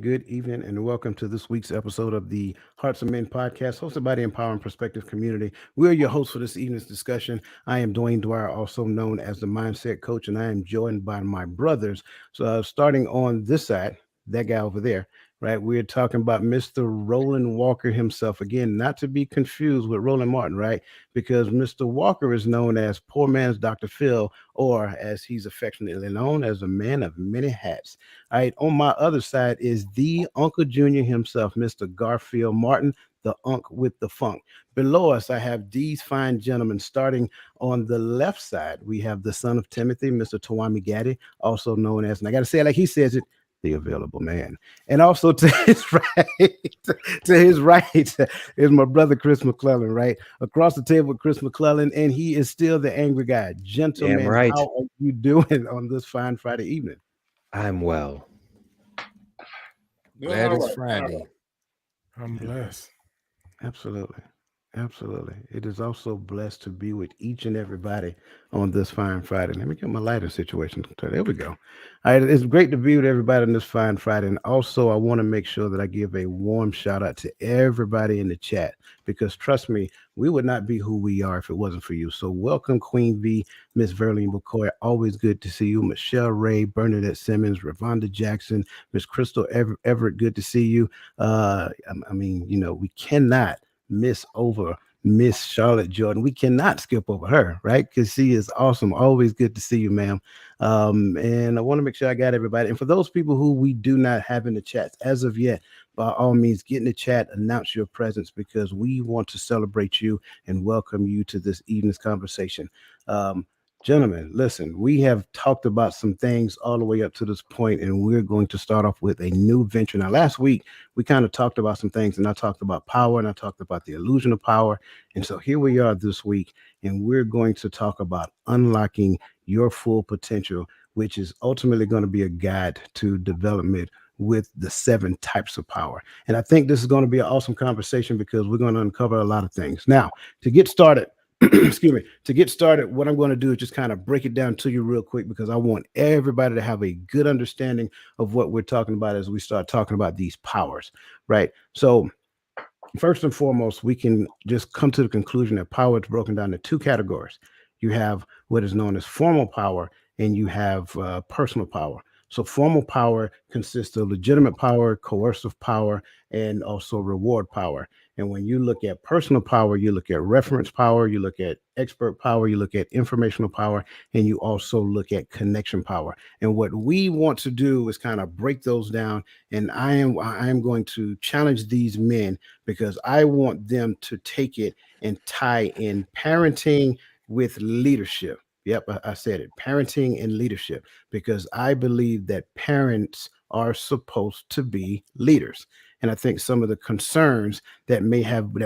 Good evening, and welcome to this week's episode of the Hearts of Men podcast, hosted by the Empowering Perspective community. We're your hosts for this evening's discussion. I am Dwayne Dwyer, also known as the Mindset Coach, and I am joined by my brothers. So, starting on this side, that guy over there, right? We're talking about Mr. Roland Walker himself. Again, not to be confused with Roland Martin, right? Because Mr. Walker is known as Poor Man's Dr. Phil, or as he's affectionately known as a man of many hats. All right, on my other side is the Uncle Junior himself, Mr. Garfield Martin, the Unc with the Funk. Below us, I have these fine gentlemen. Starting on the left side, we have the son of Timothy, Mr. Tawami Gaddy, also known as, and I got to say it like he says it, the available man. And also to his right is my brother Chris McClellan, right? Across the table with Chris McClellan, and he is still the angry guy. Gentlemen, right. how are you doing on this fine Friday evening? I'm well. Glad it's Friday. I'm blessed. Absolutely. It is also blessed to be with each and everybody on this fine Friday. Let me get my lighting situation. There we go. All right, it's great to be with everybody on this fine Friday. And also, I want to make sure that I give a warm shout out to everybody in the chat, because trust me, we would not be who we are if it wasn't for you. So welcome, Queen V, Miss Verlene McCoy. Always good to see you. Michelle Ray, Bernadette Simmons, Ravonda Jackson, Miss Crystal Everett. Good to see you. We cannot miss over Miss Charlotte Jordan. We cannot skip over her, right? Because she is awesome. Always good to see you, ma'am. And I want to make sure I got everybody. And for those people who we do not have in the chats as of yet, by all means, get in the chat, announce your presence, because we want to celebrate you and welcome you to this evening's conversation. Gentlemen, listen, we have talked about some things all the way up to this point, and we're going to start off with a new venture. Now, last week, we kind of talked about some things, and I talked about power, and I talked about the illusion of power. And so here we are this week, and we're going to talk about unlocking your full potential, which is ultimately going to be a guide to development with the 7 types of power. And I think this is going to be an awesome conversation, because we're going to uncover a lot of things. Now, to get started, what I'm going to do is just kind of break it down to you real quick, because I want everybody to have a good understanding of what we're talking about as we start talking about these powers, right? So first and foremost, we can just come to the conclusion that power is broken down into 2 categories. You have what is known as formal power, and you have personal power. So formal power consists of legitimate power, coercive power, and also reward power. And when you look at personal power, you look at reference power, you look at expert power, you look at informational power, and you also look at connection power. And what we want to do is kind of break those down. And I am going to challenge these men, because I want them to take it and tie in parenting with leadership. Yep, I said it, parenting and leadership, because I believe that parents are supposed to be leaders. And I think some of the concerns that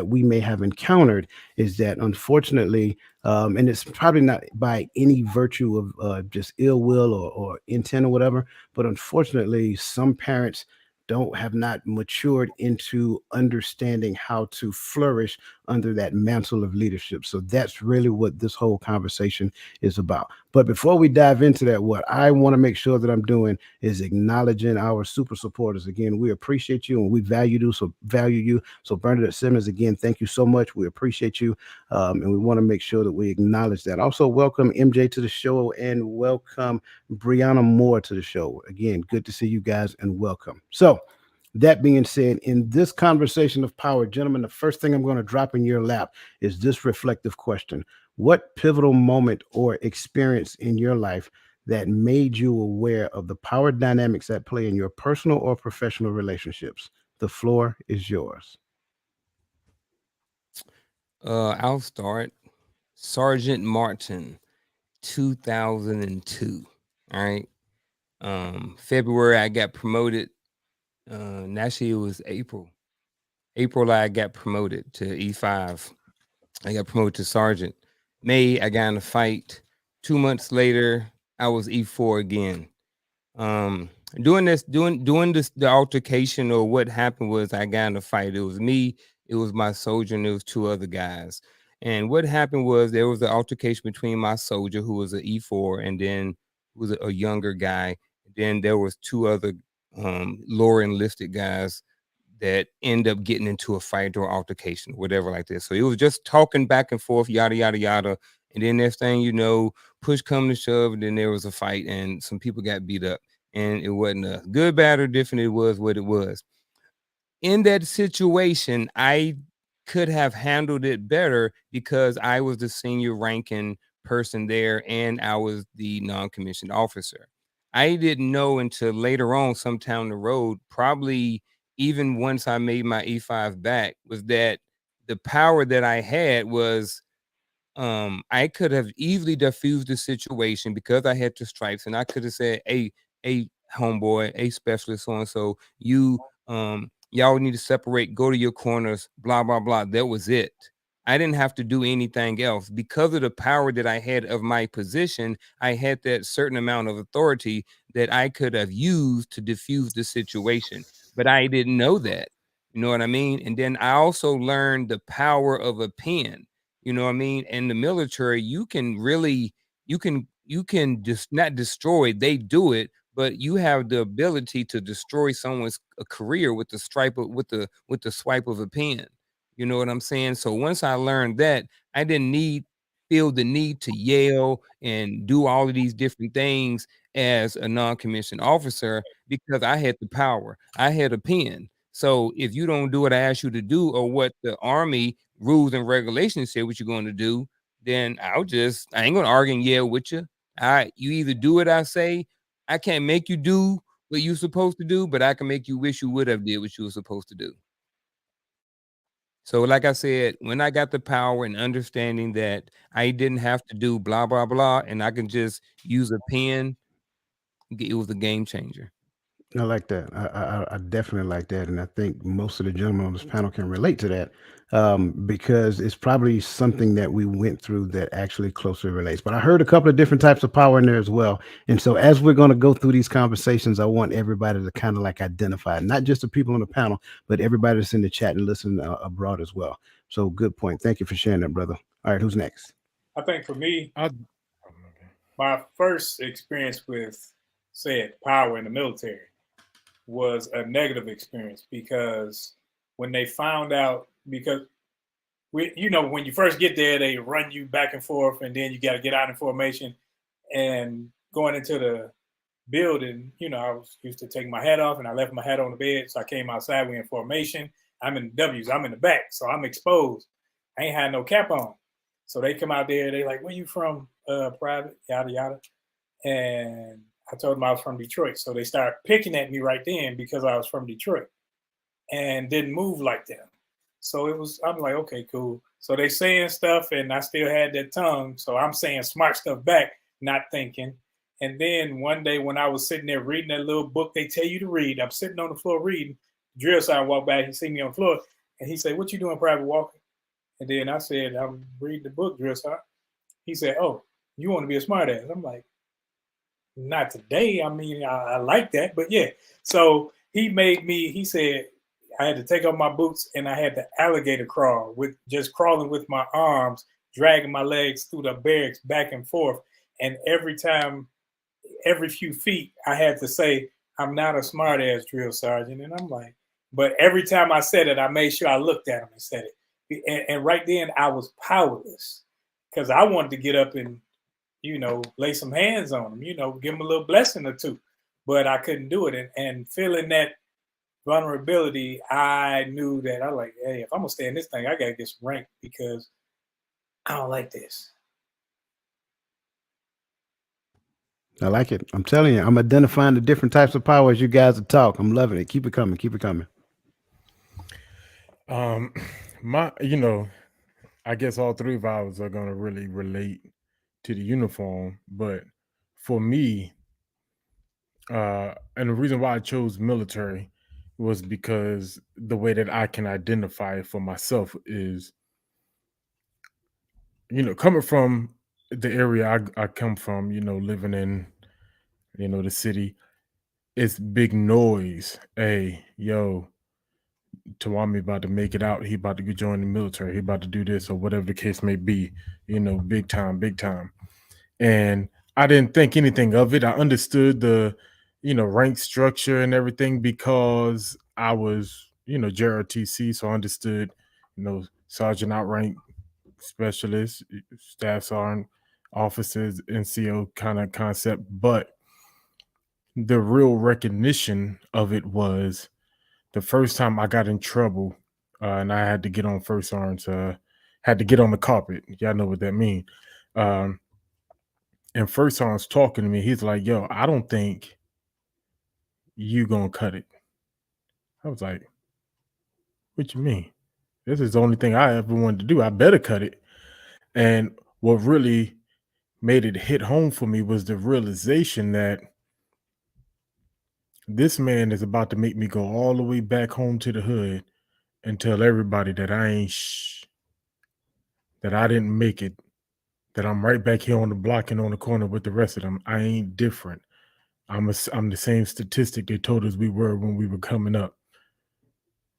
we may have encountered is that, unfortunately, and it's probably not by any virtue of just ill will or intent or whatever, but unfortunately, some parents don't have not matured into understanding how to flourish under that mantle of leadership. So that's really what this whole conversation is about. But before we dive into that, what I want to make sure that I'm doing is acknowledging our super supporters. Again, we appreciate you and we value you. So Bernadette Simmons, again, thank you so much. We appreciate you. And we want to make sure that we acknowledge that. Also, welcome MJ to the show and welcome Brianna Moore to the show. Again, good to see you guys and welcome. So, that being said, in this conversation of power, gentlemen, the first thing I'm going to drop in your lap is this reflective question. What pivotal moment or experience in your life that made you aware of the power dynamics at play in your personal or professional relationships? The floor is yours. I'll start. Sergeant Martin, 2002. All right. February I got promoted. Actually, it was April. April I got promoted to E5. I got promoted to sergeant. May I got in a fight. 2 months later, I was E4 again. Doing this the altercation or what happened was I got in a fight. It was me, it was my soldier, and it was two other guys. And what happened was there was an altercation between my soldier, who was an E4, and then who was a younger guy. Then there was two other lower enlisted guys that end up getting into a fight or altercation, whatever like this. So it was just talking back and forth, yada yada yada. And then next thing you know, push come to shove, and then there was a fight, and some people got beat up. And it wasn't a good, bad, or different. It was what it was. In that situation, I could have handled it better because I was the senior ranking person there and I was the non-commissioned officer. I didn't know until later on, sometime down the road, probably even once I made my E5 back, was that the power that I had was I could have easily diffused the situation because I had the stripes, and I could have said, hey, homeboy, a specialist, so and so, y'all need to separate, go to your corners, blah, blah, blah. That was it. I didn't have to do anything else because of the power that I had of my position. I had that certain amount of authority that I could have used to diffuse the situation, but I didn't know that. You know what I mean? And then I also learned the power of a pen. You know what I mean? In the military, you can really, you can just not destroy, they do it, but you have the ability to destroy someone's career with the stripe of, with the swipe of a pen. You know what I'm saying? So once I learned that, I didn't feel the need to yell and do all of these different things as a non-commissioned officer because I had the power. I had a pen. So if you don't do what I ask you to do or what the Army rules and regulations say what you're going to do, then I ain't gonna argue and yell with you. All right, you either do what I say. I can't make you do what you're supposed to do, but I can make you wish you would have did what you were supposed to do. So, like I said, when I got the power and understanding that I didn't have to do blah blah blah, and I can just use a pen, it was a game changer. I like that. I definitely like that, and I think most of the gentlemen on this panel can relate to that because it's probably something that we went through that actually closely relates. But I heard a couple of different types of power in there as well, and so as we're going to go through these conversations, I want everybody to kind of like identify not just the people on the panel, but everybody that's in the chat and listen abroad as well. So good point. Thank you for sharing that, brother. All right, who's next? I think for me, I, my first experience with said power in the military was a negative experience because when they found out, because when you first get there, they run you back and forth, and then you got to get out in formation. And going into the building, I was used to taking my hat off, and I left my hat on the bed, so I came outside. We in formation. I'm in W's. I'm in the back, so I'm exposed. I ain't had no cap on. So they come out there. They like, "Where you from, private?" Yada yada. And I told them I was from Detroit. So they started picking at me right then because I was from Detroit and didn't move like them. So I'm like, okay, cool. So they saying stuff and I still had that tongue. So I'm saying smart stuff back, not thinking. And then one day when I was sitting there reading that little book they tell you to read, I'm sitting on the floor reading. Drill sergeant walked by, he see me on the floor, and he said, "What you doing, Private Walker?" And then I said, "I'm reading the book, Drill sergeant." He said, "Oh, you want to be a smart ass?" I'm like, "Not today. I mean, I like that, but yeah." So he made me. He said I had to take off my boots and I had to alligator crawl with just crawling with my arms, dragging my legs through the barracks back and forth. And every time, every few feet, I had to say, "I'm not a smart ass drill sergeant." And I'm like, but every time I said it, I made sure I looked at him and said it. And right then, I was powerless because I wanted to get up and lay some hands on him, give him a little blessing or two, but I couldn't do it. And feeling that vulnerability, I knew that I like, hey, if I'm gonna stay in this thing, I gotta get some rank because I don't like this. I like it. I'm telling you, I'm identifying the different types of power as you guys are talk. I'm loving it. Keep it coming. Keep it coming. I guess all three of ours are gonna really relate to the uniform, but for me, and the reason why I chose military was because the way that I can identify it for myself is, coming from the area I come from, living in, the city, it's big noise. Hey, yo, Tawami about to make it out. He about to go join the military. He about to do this or whatever the case may be. Big time, big time. And I didn't think anything of it. I understood the, rank structure and everything because I was, JRTC, so I understood, sergeant outrank, specialist, staff sergeant, officers, NCO kind of concept. But the real recognition of it was the first time I got in trouble, and I had to get on first sergeant, had to get on the carpet. Y'all know what that means. And first sergeant's talking to me. He's like, "Yo, I don't think you gonna cut it." I was like, "What you mean? This is the only thing I ever wanted to do. I better cut it." And what really made it hit home for me was the realization that this man is about to make me go all the way back home to the hood and tell everybody that I ain't that I didn't make it, that I'm right back here on the block and on the corner with the rest of them. I ain't different. I'm the same statistic they told us we were when we were coming up.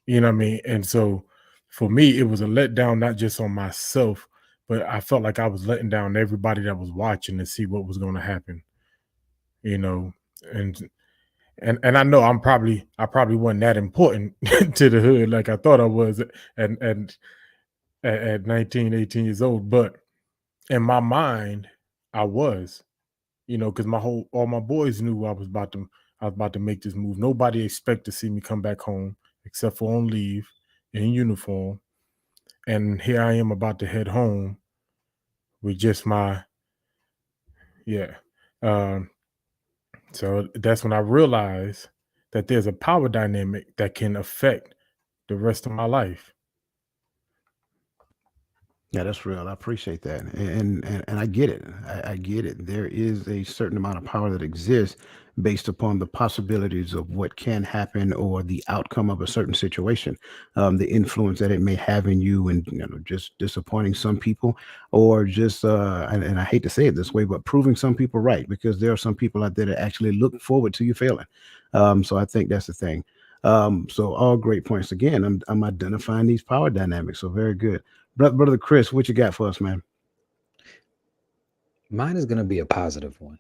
You know what I mean? And so for me, it was a letdown, not just on myself, but I felt like I was letting down everybody that was watching to see what was going to happen. And and I know I probably wasn't that important to the hood like I thought I was at 19, 18 years old, but in my mind, I was, because all my boys knew I was about to make this move. Nobody expect to see me come back home except for on leave in uniform. And here I am about to head home with just yeah. Um, so that's when I realized that there's a power dynamic that can affect the rest of my life. Yeah, that's real. I appreciate that, and I get it. I get it. There is a certain amount of power that exists based upon the possibilities of what can happen or the outcome of a certain situation, the influence that it may have in you, and just disappointing some people, or just and I hate to say it this way, but proving some people right because there are some people out there that actually look forward to you failing. So I think that's the thing. So all great points. Again, I'm identifying these power dynamics. So very good. Brother Chris, what you got for us, man? Mine is going to be a positive one.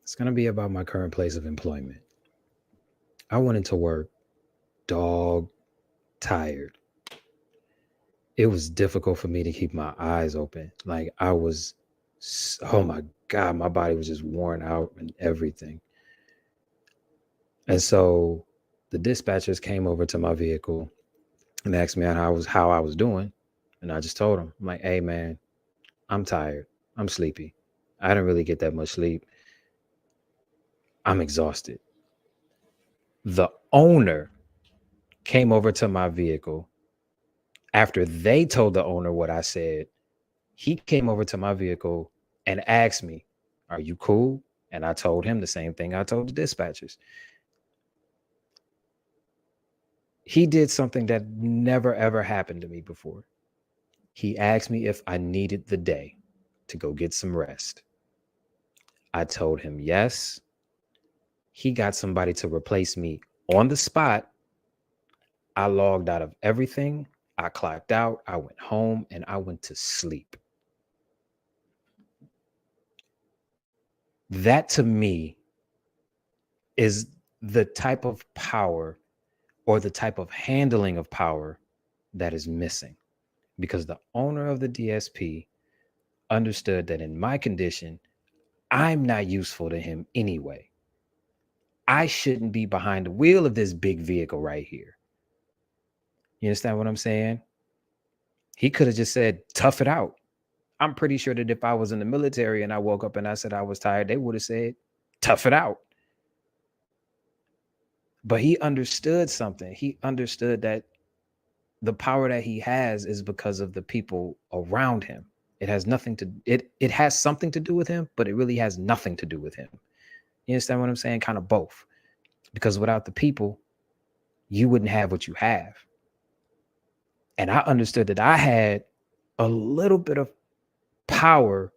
It's going to be about my current place of employment. I went into work dog tired. It was difficult for me to keep my eyes open. Like oh my God, my body was just worn out and everything. And so the dispatchers came over to my vehicle and asked me how I was doing. And I just told them, I'm like, hey man, I'm tired. I'm sleepy. I didn't really get that much sleep. I'm exhausted. The owner came over to my vehicle after they told the owner what I said. He came over to my vehicle and asked me, are you cool? And I told him the same thing I told the dispatchers. He did something that never, ever happened to me before. He asked me if I needed the day to go get some rest. I told him yes. He got somebody to replace me On the spot, I logged out of everything. I clocked out. I went home and I went to sleep. That to me is the type of power or the type of handling of power that is missing, because the owner of the DSP understood that in my condition, I'm not useful to him anyway. I shouldn't be behind the wheel of this big vehicle right here. You understand what I'm saying? He could have just said, tough it out. I'm pretty sure that if I was in the military and I woke up and I said I was tired, they would have said, tough it out. But he understood something. He understood that the power that he has is because of the people around him. It has nothing to it has something to do with him, but it really has nothing to do with him. You understand what I'm saying? Kind of both. Because without the people, you wouldn't have what you have. And I understood that I had a little bit of power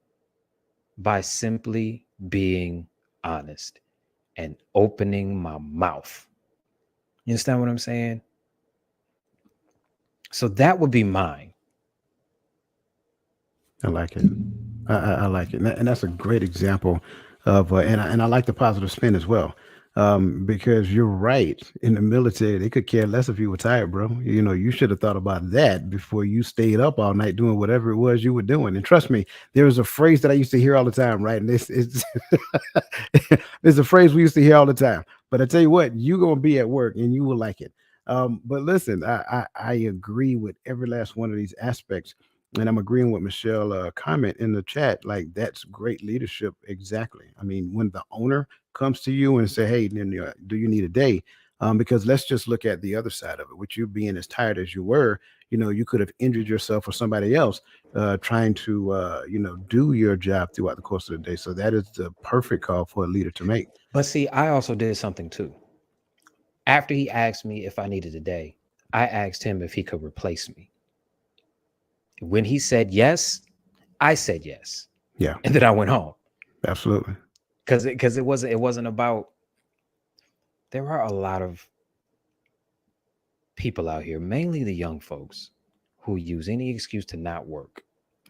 by simply being honest and opening my mouth. You understand what I'm saying? So that would be mine. I like it. I like it, and that's a great example of, and I like the positive spin as well, because you're right. In the military, they could care less if you were tired, bro. You know, you should have thought about that before you stayed up all night doing whatever it was you were doing. And trust me, there was a phrase that I used to hear all the time, right? And this is there's a phrase we used to hear all the time. But I tell you what, you're gonna be at work and you will like it. But listen, I agree with every last one of these aspects. And I'm agreeing with Michelle comment in the chat. Like, that's great leadership. Exactly. I mean, when the owner comes to you and say, "Hey, do you need a day?" Because let's just look at the other side of it. With you being as tired as you were, you could have injured yourself or somebody else trying to, do your job throughout the course of the day. So that is the perfect call for a leader to make. But see, I also did something too. After he asked me if I needed a day, I asked him if he could replace me. When he said yes, I said yes. Yeah, And then I went home. absolutely. Because it wasn't about, there are a lot of people out here, mainly the young folks, who use any excuse to not work.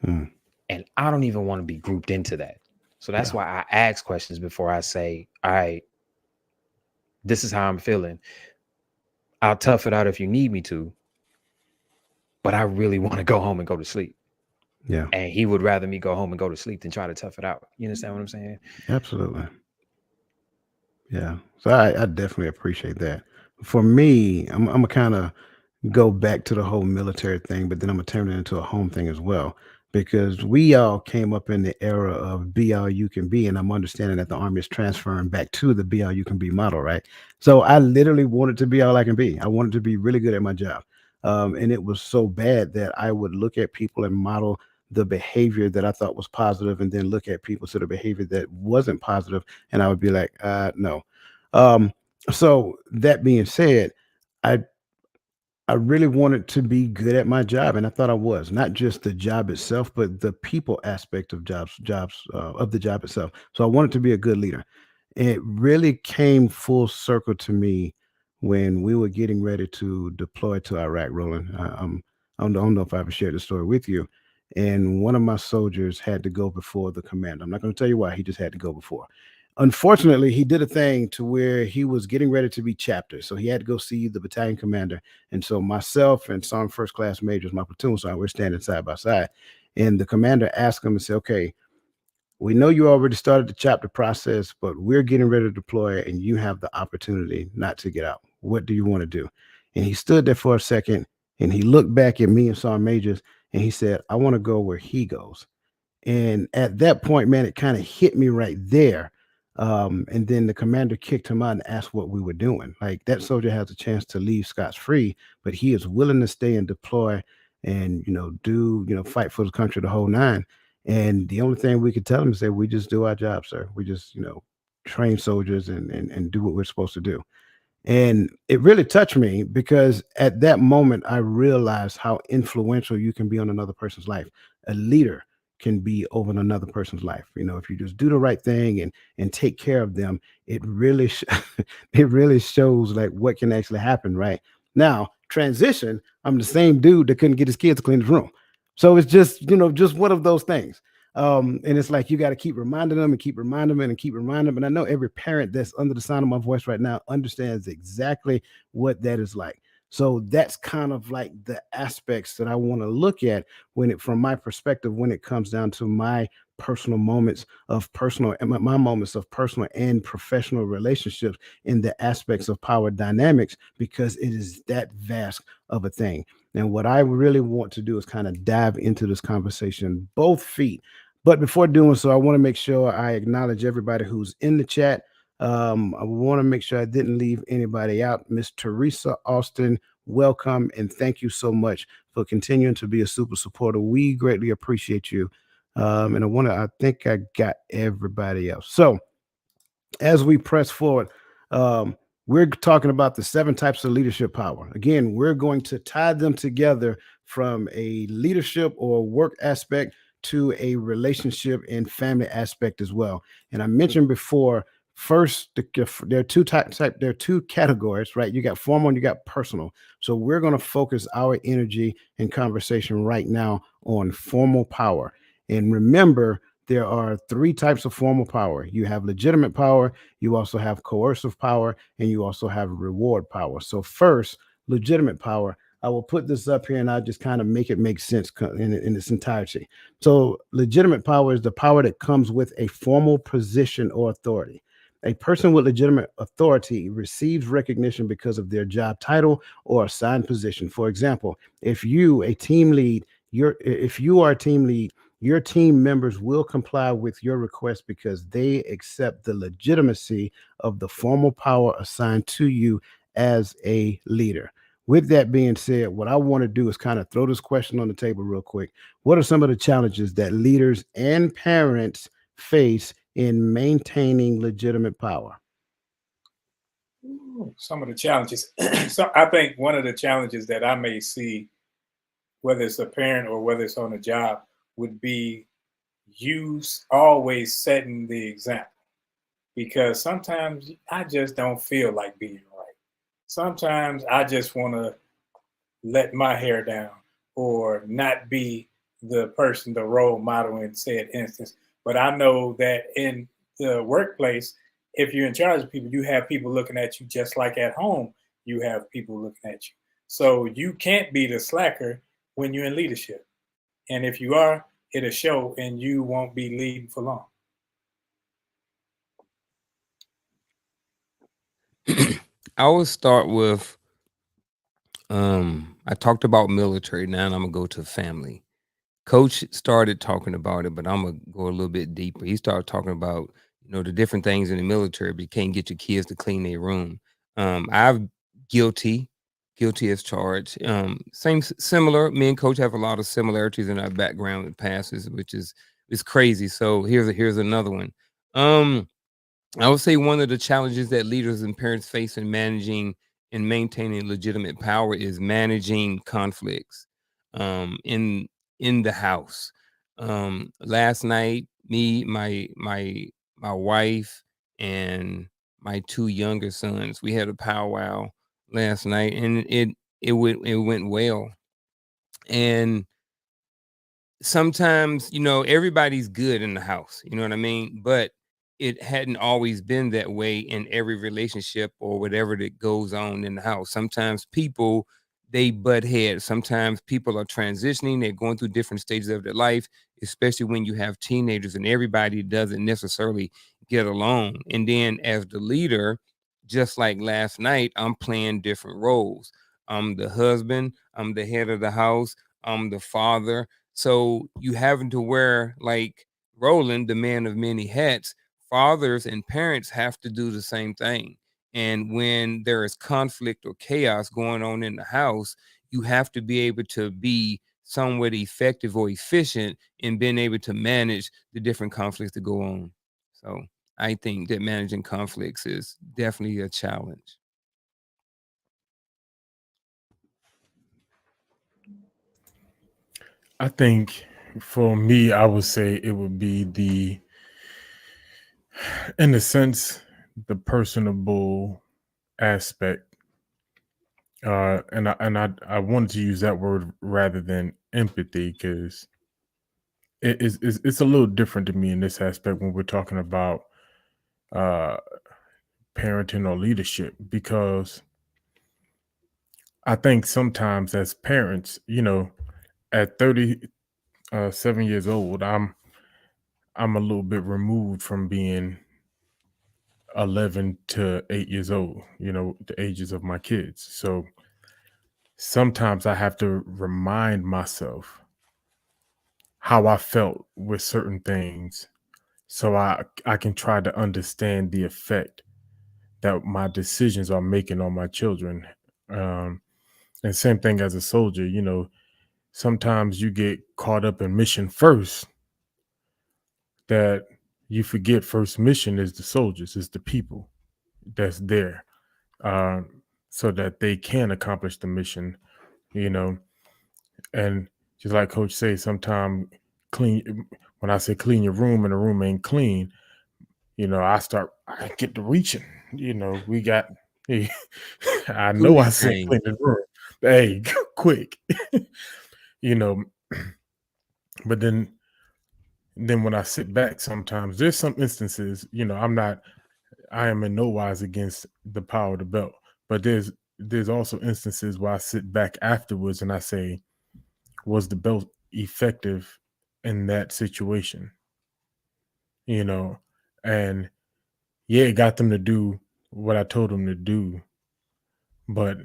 Mm. And I don't even want to be grouped into that. So that's why I ask questions before I say, all right, this is how I'm feeling. I'll tough it out if you need me to, but I really want to go home and go to sleep. Yeah, And he would rather me go home and go to sleep than try to tough it out. You understand what I'm saying? absolutely. Yeah. So I definitely appreciate that. For me, I'm gonna kind of go back to the whole military thing, but then I'm gonna turn it into a home thing as well. Because we all came up in the era of be all you can be, and I'm understanding that the army is transferring back to the be all you can be model, right? So I literally wanted to be all I can be. I wanted to be really good at my job. And it was so bad that I would look at people and model the behavior that I thought was positive, and then look at people to the behavior that wasn't positive, and I would be like, no. Um, so that being said, I I really wanted to be good at my job, and I thought I was, not just the job itself, but the people aspect of jobs of the job itself. So I wanted to be a good leader. It really came full circle to me when we were getting ready to deploy to Iraq, Roland. I don't know if I ever shared the story with you. And one of my soldiers had to go before the commander. I'm not going to tell you why. He just had to go before. Unfortunately, he did a thing to where he was getting ready to be chapter. So he had to go see the battalion commander. And so myself and some first class majors, my platoon sergeant, we're standing side by side. And the commander asked him and said, "Okay, we know you already started the chapter process, but we're getting ready to deploy and you have the opportunity not to get out. What do you want to do?" And he stood there for a second and he looked back at me and Sergeant Majors and he said, "I want to go where he goes." And at that point, man, it kind of hit me right there. And then the commander kicked him out and asked what we were doing. Like, that soldier has a chance to leave scot free, but he is willing to stay and deploy and, fight for the country the whole nine. And the only thing we could tell him is that we just do our job, sir. We just, train soldiers and do what we're supposed to do. And it really touched me because at that moment, I realized how influential you can be on another person's life. A leader can be over another person's life. You know, if you just do the right thing and take care of them, it really it really shows like what can actually happen. Right now, transition. I'm the same dude that couldn't get his kids to clean his room, so it's just just one of those things. And it's like you got to keep reminding them and keep reminding them and keep reminding them. And I know every parent that's under the sound of my voice right now understands exactly what that is like. So that's kind of like the aspects that I want to look at from my perspective, when it comes down to my personal moments of personal, my moments of personal and professional relationships in the aspects of power dynamics, because it is that vast of a thing. And what I really want to do is kind of dive into this conversation, both feet. But before doing so, I want to make sure I acknowledge everybody who's in the chat. I want to make sure I didn't leave anybody out. Miss Teresa Austin, welcome and thank you so much for continuing to be a super supporter. We greatly appreciate you. And I think I got everybody else. So as we press forward, um, we're talking about the 7 types of leadership power. Again, we're going to tie them together from a leadership or work aspect to a relationship and family aspect as well. And I mentioned before, first, there are there are two categories, right? You got formal and you got personal. So we're going to focus our energy and conversation right now on formal power. And remember, there are 3 types of formal power. You have legitimate power, you also have coercive power, and you also have reward power. So first, legitimate power. I will put this up here and I'll just kind of make it make sense in its entirety. So legitimate power is the power that comes with a formal position or authority. A person with legitimate authority receives recognition because of their job title or assigned position. For example, if you are a team lead, your team members will comply with your request because they accept the legitimacy of the formal power assigned to you as a leader. With that being said, what I want to do is kind of throw this question on the table real quick. What are some of the challenges that leaders and parents face in maintaining legitimate power? Some of the challenges. So I think one of the challenges that I may see, whether it's a parent or whether it's on a job, would be you always setting the example. Because sometimes I just don't feel like being right. Sometimes I just want to let my hair down or not be the person, the role model in said instance. But I know that in the workplace, if you're in charge of people, you have people looking at you just like at home, you have people looking at you. So you can't be the slacker when you're in leadership. And if you are, it'll show and you won't be leading for long. I would start with I talked about military. Now I'm gonna go to family. Coach started talking about it, but I'm gonna go a little bit deeper. He started talking about the different things in the military, but you can't get your kids to clean their room. I've guilty, guilty as charged. Similar. Me and Coach have a lot of similarities in our background with passes, which is crazy. So here's another one. I would say one of the challenges that leaders and parents face in managing and maintaining legitimate power is managing conflicts in the house. Last night, me, my wife, and my 2 younger sons, we had a powwow last night, and it went well. And sometimes, everybody's good in the house, you know what I mean? But it hadn't always been that way in every relationship or whatever that goes on in the house. Sometimes people, they butt heads. Sometimes people are transitioning, they're going through different stages of their life, especially when you have teenagers and everybody doesn't necessarily get along. And then as the leader, just like last night, I'm playing different roles. I'm the husband, I'm the head of the house, I'm the father. So you having to wear, like Roland, the man of many hats. Fathers and parents have to do the same thing. And when there is conflict or chaos going on in the house, you have to be able to be somewhat effective or efficient in being able to manage the different conflicts that go on. So I think that managing conflicts is definitely a challenge. I think For me, I would say it would be in a sense, the personable aspect. And I wanted to use that word rather than empathy because it's a little different to me in this aspect when we're talking about uh, parenting or leadership, because I think sometimes as parents, at 37 years old, I'm a little bit removed from being 11 to 8 years old, the ages of my kids. So sometimes I have to remind myself how I felt with certain things so I can try to understand the effect that my decisions are making on my children. Um, and same thing as a soldier, sometimes you get caught up in mission first that you forget first mission is the soldiers, is the people that's there, so that they can accomplish the mission, you know. And just like Coach say, sometimes clean. When I say clean your room and the room ain't clean, I get to reaching. We got. I know Booty I said thing. clean the room. Hey, quick. you know, but then when I sit back, sometimes there's some instances. I am in no wise against the power of the belt, but there's also instances where I sit back afterwards and I say, was the belt effective in that situation? And yeah, it got them to do what I told them to do, but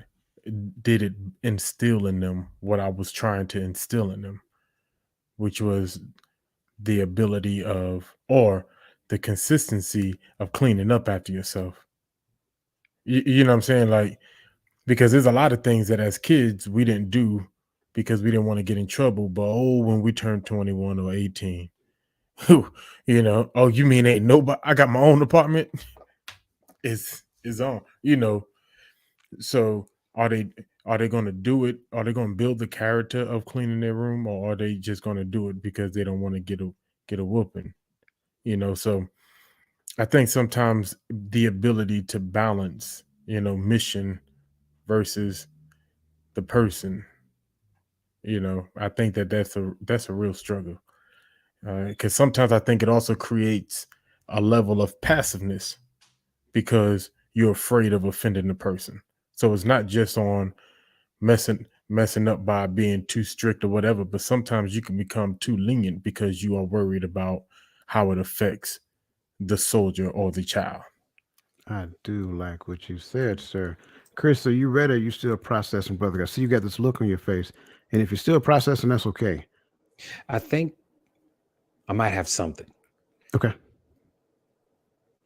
did it instill in them what I was trying to instill in them, which was the ability of, or the consistency of cleaning up after yourself? You know what I'm saying? Like, because there's a lot of things that as kids we didn't do because we didn't want to get in trouble. But when we turned 21 or 18, oh, you mean ain't nobody? I got my own apartment. It's on. So are they going to do it? Are they going to build the character of cleaning their room, or are they just going to do it because they don't want to get a whooping? So I think sometimes the ability to balance, mission versus the person, I think that's a real struggle, because sometimes I think it also creates a level of passiveness because you're afraid of offending the person. So it's not just on messing up by being too strict or whatever, but sometimes you can become too lenient because you are worried about how it affects the soldier or the child. I do like what you said, sir. Chris, are you ready? Are you still processing, brother? I see you got this look on your face. And if you're still processing, that's okay. I think I might have something Okay.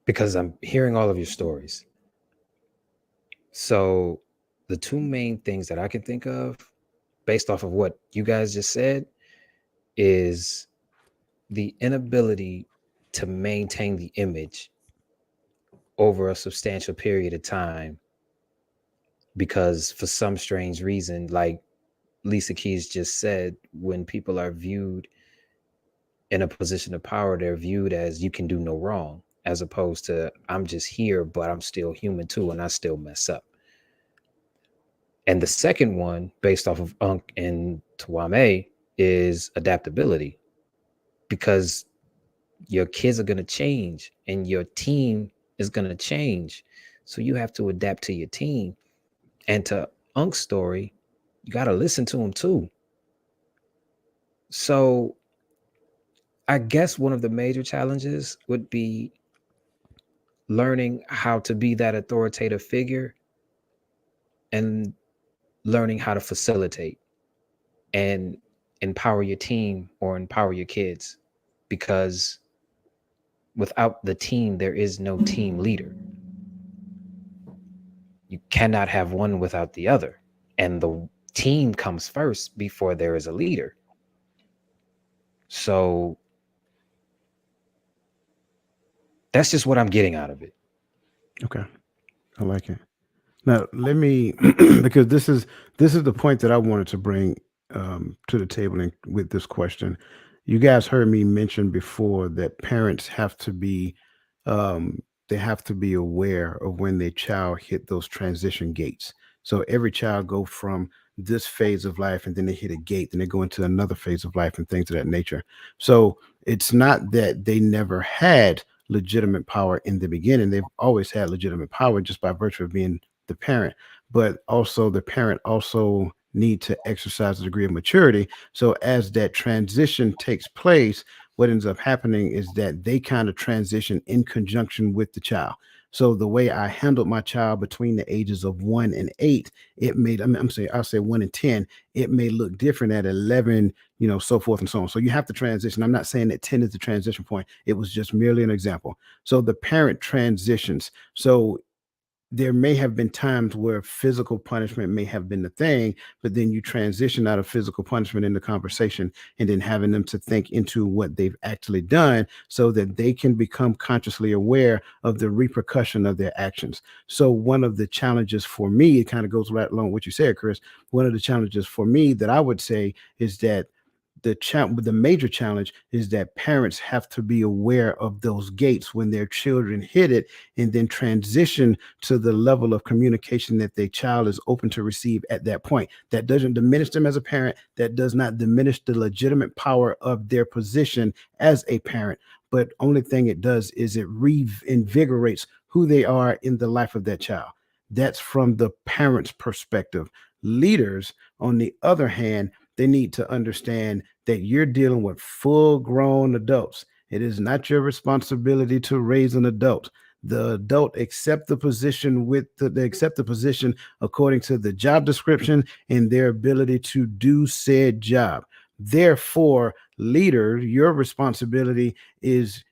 because I'm hearing all of your stories. So, the two main things that I can think of based off of what you guys just said is the inability to maintain the image over a substantial period of time because for some strange reason, like Lisa Keys just said, when people are viewed in a position of power, they're viewed as you can do no wrong, as opposed to I'm just here, but I'm still human too, and I still mess up. And the second one, based off of Unk and Tuame, is adaptability, because your kids are going to change and your team is going to change. So you have to adapt to your team. And to Unk's story, you got to listen to him too. So I guess one of the major challenges would be learning how to be that authoritative figure and learning how to facilitate and empower your team or empower your kids, because without the team there is no team leader. You cannot have one without the other, and the team comes first before there is a leader. So that's just what I'm getting out of it. Okay. I like it. Now let me because this is the point that I wanted to bring to the table with this question. you guys heard me mention before that parents have to be they have to be aware of when their child hit those transition gates. So every child go from this phase of life and then they hit a gate, then they go into another phase of life and things of that nature. So it's not that they never had legitimate power in the beginning. They've always had legitimate power just by virtue of being the parent. But also the parent also need to exercise a degree of maturity. So as that transition takes place, what ends up happening is that they kind of transition in conjunction with the child. So the way I handled my child between the ages of 1 and 8, it made, I'm saying, I'll say 1 and 10, it may look different at 11, so forth and so on. So you have to transition. I'm not saying that 10 is the transition point. It was just merely an example. So the parent transitions. So there may have been times where physical punishment may have been the thing, but then you transition out of physical punishment into conversation and then having them to think into what they've actually done so that they can become consciously aware of the repercussion of their actions. So one of the challenges for me, it kind of goes right along with what you said, Chris. One of the challenges for me that I would say is that the major challenge is that parents have to be aware of those gates when their children hit it and then transition to the level of communication that their child is open to receive at that point. That doesn't diminish them as a parent. That does not diminish the legitimate power of their position as a parent. But only thing it does is it reinvigorates who they are in the life of that child. That's from the parent's perspective. Leaders, on the other hand, they need to understand that you're dealing with full grown adults. It is not your responsibility to raise an adult. The adult accept the position they accept the position according to the job description and their ability to do said job. Therefore, leader, your responsibility is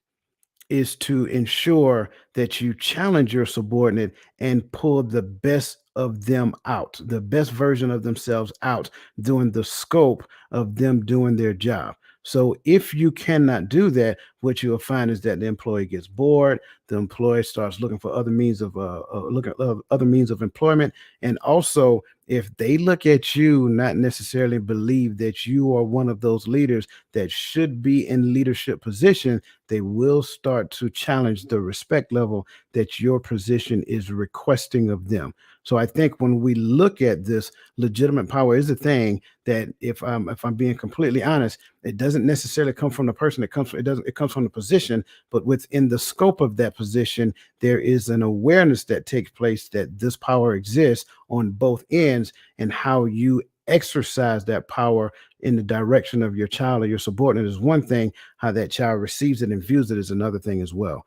to ensure that you challenge your subordinate and pull the best of them out, the best version of themselves out during the scope of them doing their job. So if you cannot do that, what you'll find is that the employee gets bored. The employee starts looking for other means of other means of employment, and also if they look at you, not necessarily believe that you are one of those leaders that should be in leadership position, they will start to challenge the respect level that your position is requesting of them. So I think when we look at this, legitimate power is a thing that if I'm being completely honest, it doesn't necessarily come from the person. It comes from the position, but within the scope of that position, there is an awareness that takes place that this power exists on both ends, and how you exercise that power in the direction of your child or your subordinate is one thing. How that child receives it and views it is another thing as well.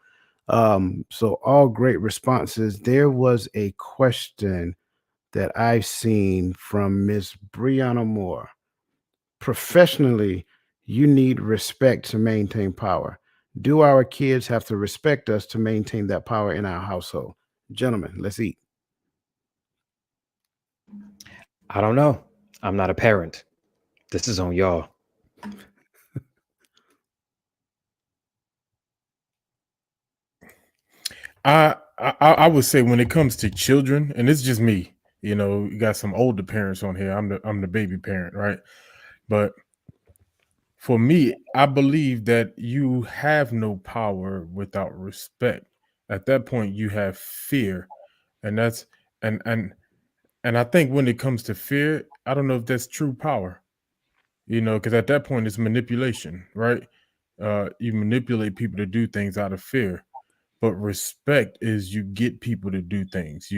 So all great responses. There was a question that I've seen from Miss Brianna Moore. Professionally, you need respect to maintain power. Do our kids have to respect us to maintain that power in our household? Gentlemen, let's eat. I don't know. I'm not a parent. This is on y'all. I would say when it comes to children, and it's just me, you got some older parents on here. I'm the baby parent, right? But for me, I believe that you have no power without respect. At that point, you have fear, and that's and I think when it comes to fear, I don't know if that's true power. Because at that point it's manipulation, right? You manipulate people to do things out of fear, but respect is you get people to do things.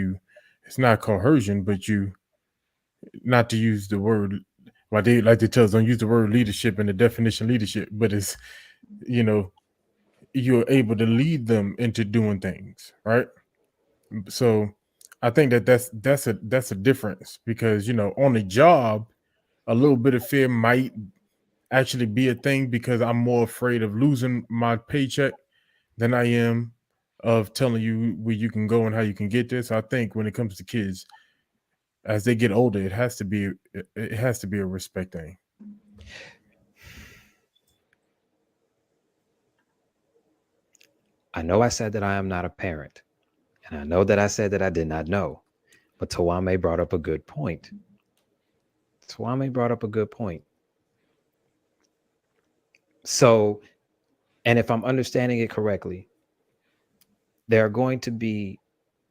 It's not coercion, but you, not to use the word, well, they like to tell us don't use the word leadership in the definition leadership, but it's, you know, you're able to lead them into doing things, right? So I think that's a difference, because on the job, a little bit of fear might actually be a thing, because I'm more afraid of losing my paycheck than I am of telling you where you can go and how you can get this. I think when it comes to kids, as they get older, it has to be a respect thing. I know I said that I am not a parent, and I know that I said that I did not know, but Tawame brought up a good point. So, and if I'm understanding it correctly, there are going to be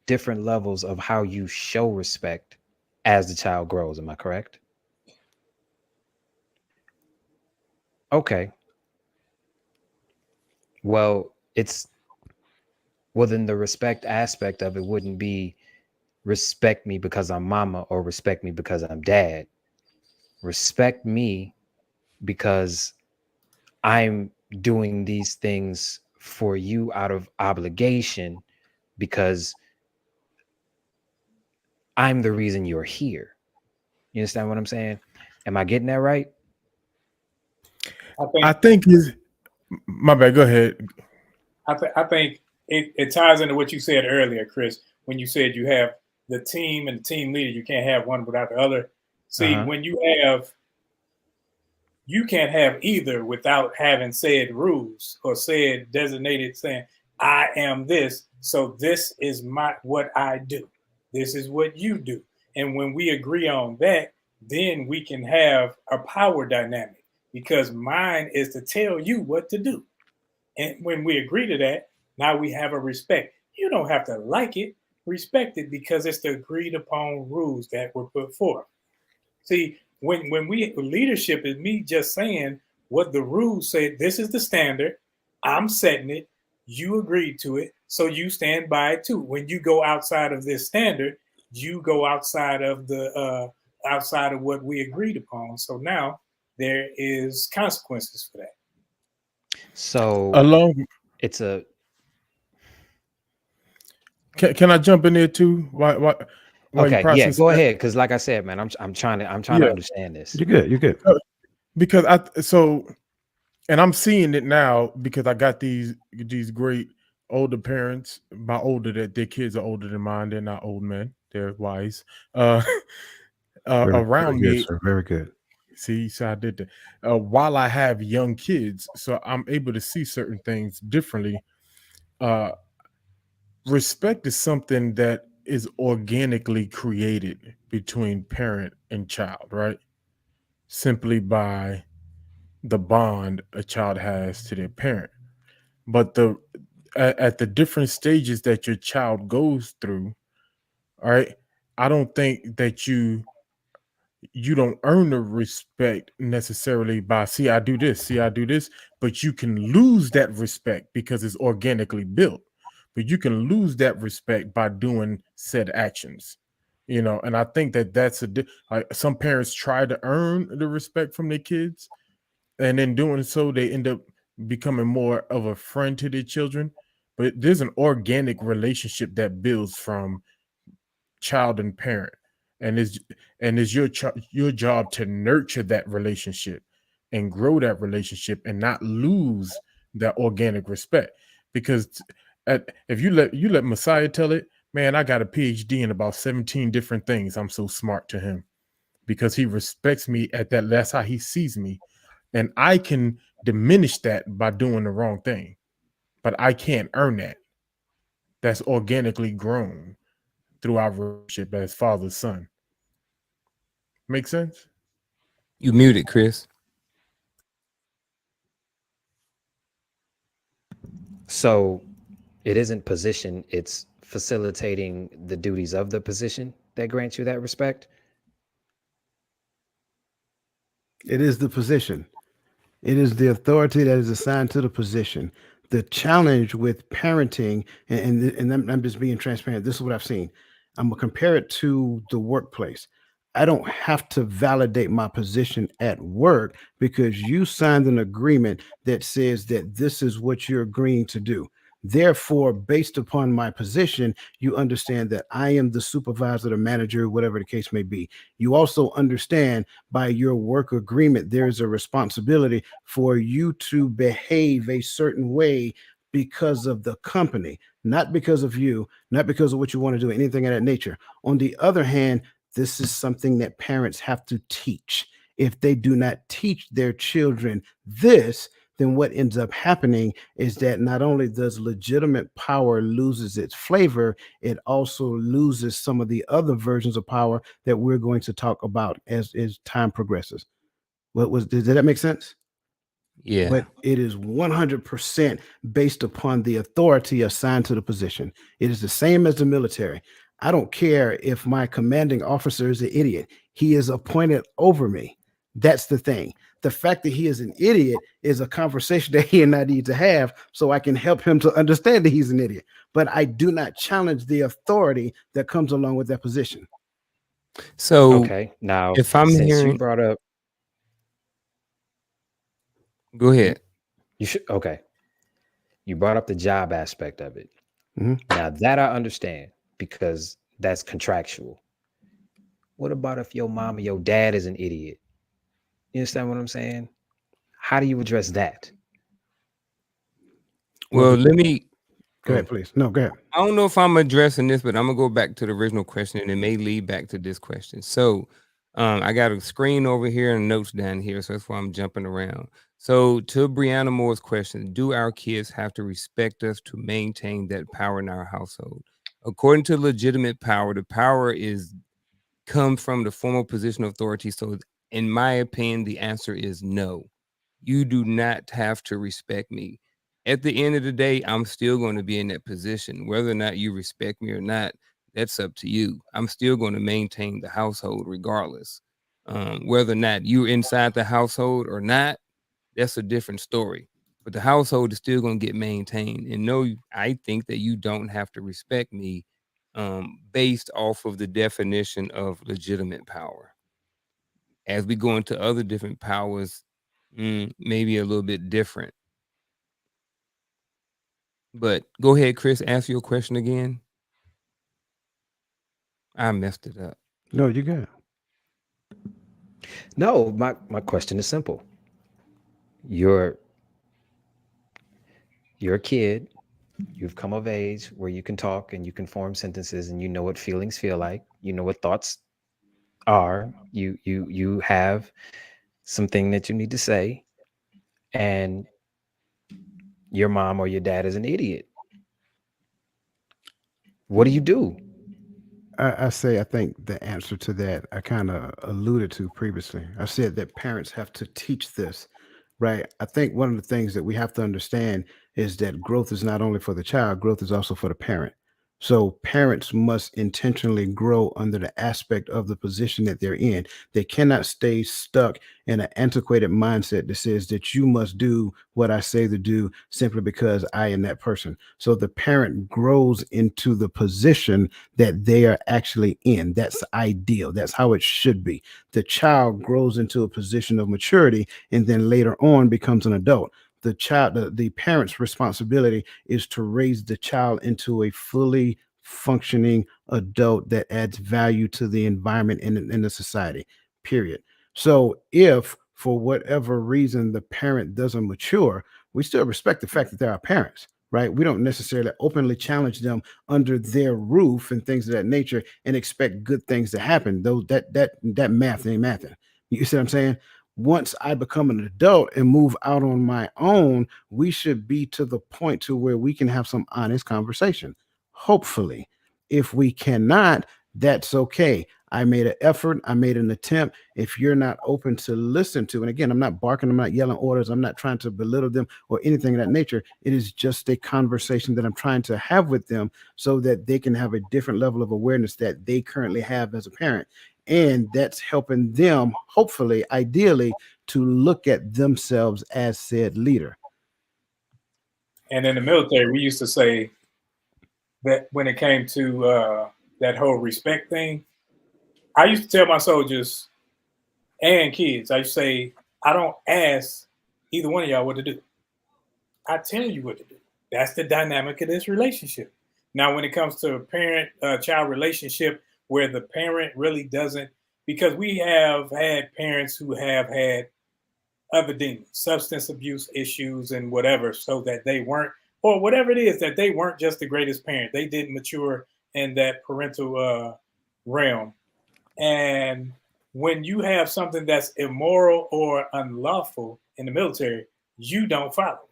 different levels of how you show respect as the child grows. Am I correct? Okay. Well, then the respect aspect of it wouldn't be respect me because I'm mama or respect me because I'm dad. Respect me because I'm doing these things for you out of obligation because I'm the reason you're here. You understand what I'm saying? Am I getting that right? I I think think is my bad. Go ahead. I think it ties into what you said earlier, Chris, when you said you have the team and the team leader. You can't have one without the other. See, Uh-huh. when you can't have either without having said rules or said designated saying, I am this, so this is what I do. This is what you do. And when we agree on that, then we can have a power dynamic because mine is to tell you what to do. And when we agree to that, now we have a respect. You don't have to like it, respect it because it's the agreed upon rules that were put forth. See, when we leadership is me just saying what the rules say, this is the standard, I'm setting it, you agreed to it, so you stand by it too. When you go outside of this standard, you go outside of what we agreed upon. So now there is consequences for that. So Along, it's a can I jump in there too? Why you okay, yeah, process go that? ahead. Cause like I said, man, I'm trying to Yeah, understand this. You're good. You're good. because and I'm seeing it now because I got these great older parents. By older, that their kids are older than mine. They're not old men. They're wise. Uh, Very, very around good, me. sir. Very good. See, so I did that. While I have young kids, so I'm able to see certain things differently. Uh, Respect is something that is organically created between parent and child, right? Simply by the bond a child has to their parent. But at the different stages that your child goes through, all right, I don't think that you don't earn the respect necessarily by see I do this, but you can lose that respect because it's organically built. But you can lose that respect by doing said actions, and I think that like some parents try to earn the respect from their kids, and in doing so they end up becoming more of a friend to their children. But there's an organic relationship that builds from child and parent, and it's your job to nurture that relationship and grow that relationship and not lose that organic respect. Because if you let Messiah tell it, man, I got a PhD in about 17 different things. I'm so smart to him because he respects me at that. That's how he sees me, and I can diminish that by doing the wrong thing, but I can't earn that. That's organically grown through our relationship as father son. Make sense? You muted, Chris. So it isn't position, it's facilitating the duties of the position that grants you that respect. It is the position. It is the authority that is assigned to the position. The challenge with parenting, and I'm just being transparent. This is what I've seen. I'm gonna compare it to the workplace. I don't have to validate my position at work because you signed an agreement that says that this is what you're agreeing to do. Therefore, based upon my position, you understand that I am the supervisor, the manager, whatever the case may be. You also understand by your work agreement, there's a responsibility for you to behave a certain way because of the company, not because of you, not because of what you want to do, anything of that nature. On the other hand, this is something that parents have to teach. If they do not teach their children this, then what ends up happening is that not only does legitimate power loses its flavor, it also loses some of the other versions of power that we're going to talk about as time progresses. Did that make sense? Yeah. but it is 100% based upon the authority assigned to the position. It is the same as the military. I don't care if my commanding officer is an idiot. He is appointed over me. That's the thing. The fact that he is an idiot is a conversation that he and I need to have so I can help him to understand that he's an idiot. But I do not challenge the authority that comes along with that position. So Okay. Now, if I'm since you hearing, brought up, go ahead. you should, okay, you brought up the job aspect of it. Mhm. Now, that I understand because that's contractual. What about if your mom or your dad is an idiot? You understand what I'm saying? How do you address that? Well, Well, let me. go Oh, ahead, please. No, go ahead. I don't know if I'm addressing this, but I'm gonna go back to the original question, and it may lead back to this question. So, I got a screen over here and notes down here, so that's why I'm jumping around. So, to Brianna Moore's question, do our kids have to respect us to maintain that power in our household? According to legitimate power, the power comes from the formal position of authority. So, in my opinion, the answer is no. You do not have to respect me. At the end of the day, I'm still going to be in that position. Whether or not you respect me or not, that's up to you. I'm still going to maintain the household regardless. Whether or not you're inside the household or not, that's a different story. But the household is still going to get maintained. And no, I think that you don't have to respect me based off of the definition of legitimate power. As we go into other different powers, maybe a little bit different. But go ahead, Chris, ask your question again. I messed it up. No, you got it. No, my question is simple. You're a kid, you've come of age where you can talk and you can form sentences and you know what feelings feel like, you know what thoughts are, you have something that you need to say, and your mom or your dad is an idiot. What do you do? I say I think the answer to that I kind of alluded to previously. I said that parents have to teach this, right? I think one of the things that we have to understand is that growth is not only for the child, growth is also for the parent. So parents must intentionally grow under the aspect of the position that they're in. They cannot stay stuck in an antiquated mindset that says that you must do what I say to do simply because I am that person. So the parent grows into the position that they are actually in. That's ideal. That's how it should be. The child grows into a position of maturity and then later on becomes an adult. The parent's responsibility is to raise the child into a fully functioning adult that adds value to the environment and in the society, period. So if for whatever reason the parent doesn't mature, we still respect the fact that they're our parents, right? We don't necessarily openly challenge them under their roof and things of that nature and expect good things to happen. Though that math ain't mathing. You see what I'm saying? Once I become an adult and move out on my own, we should be to the point to where we can have some honest conversation. Hopefully. If we cannot, that's okay. I made an effort, I made an attempt. If you're not open to listen to, and again, I'm not barking, I'm not yelling orders, I'm not trying to belittle them or anything of that nature. It is just a conversation that I'm trying to have with them so that they can have a different level of awareness that they currently have as a parent. And that's helping them, hopefully, ideally, to look at themselves as said leader. And in the military, we used to say that when it came to that whole respect thing, I used to tell my soldiers and kids, I used to say, I don't ask either one of y'all what to do. I tell you what to do. That's the dynamic of this relationship. Now, when it comes to a parent-child relationship where the parent really doesn't, because we have had parents who have had other demons, substance abuse issues and whatever, so that they weren't, or whatever it is, that they weren't just the greatest parent. They didn't mature in that parental realm. And when you have something that's immoral or unlawful in the military, you don't follow.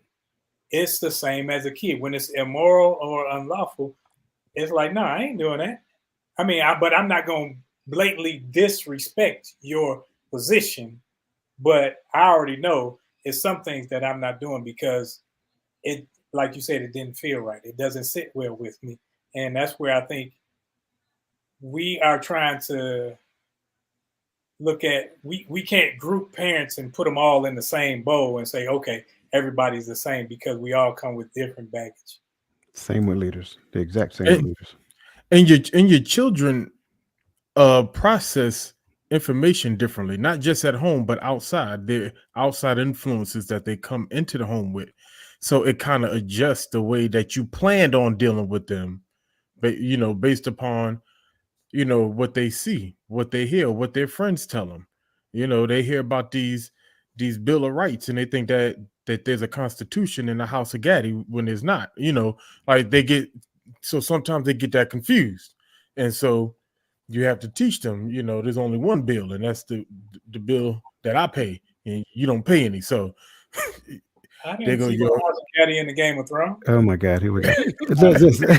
It's the same as a kid. When it's immoral or unlawful, it's like, no, I ain't doing that. I mean, but I'm not going to blatantly disrespect your position. But I already know it's some things that I'm not doing because it, like you said, it didn't feel right. It doesn't sit well with me. And that's where I think we are trying to look at, we can't group parents and put them all in the same bowl and say, okay, everybody's the same, because we all come with different baggage. Same with leaders. The exact same with And, leaders. and your children process information differently, not just at home, but outside. Their outside influences that they come into the home with. So it kind of adjusts the way that you planned on dealing with them, but based upon what they see, what they hear, what their friends tell them. They hear about these Bill of Rights, and they think that there's a constitution in the House of Gaddy when there's not. Like so sometimes they get that confused, and so you have to teach them. There's only one bill, and that's the bill that I pay, and you don't pay any. So I there didn't go see your. the House of Caddy in the Game of Thrones. Oh my God, here we go. Listen,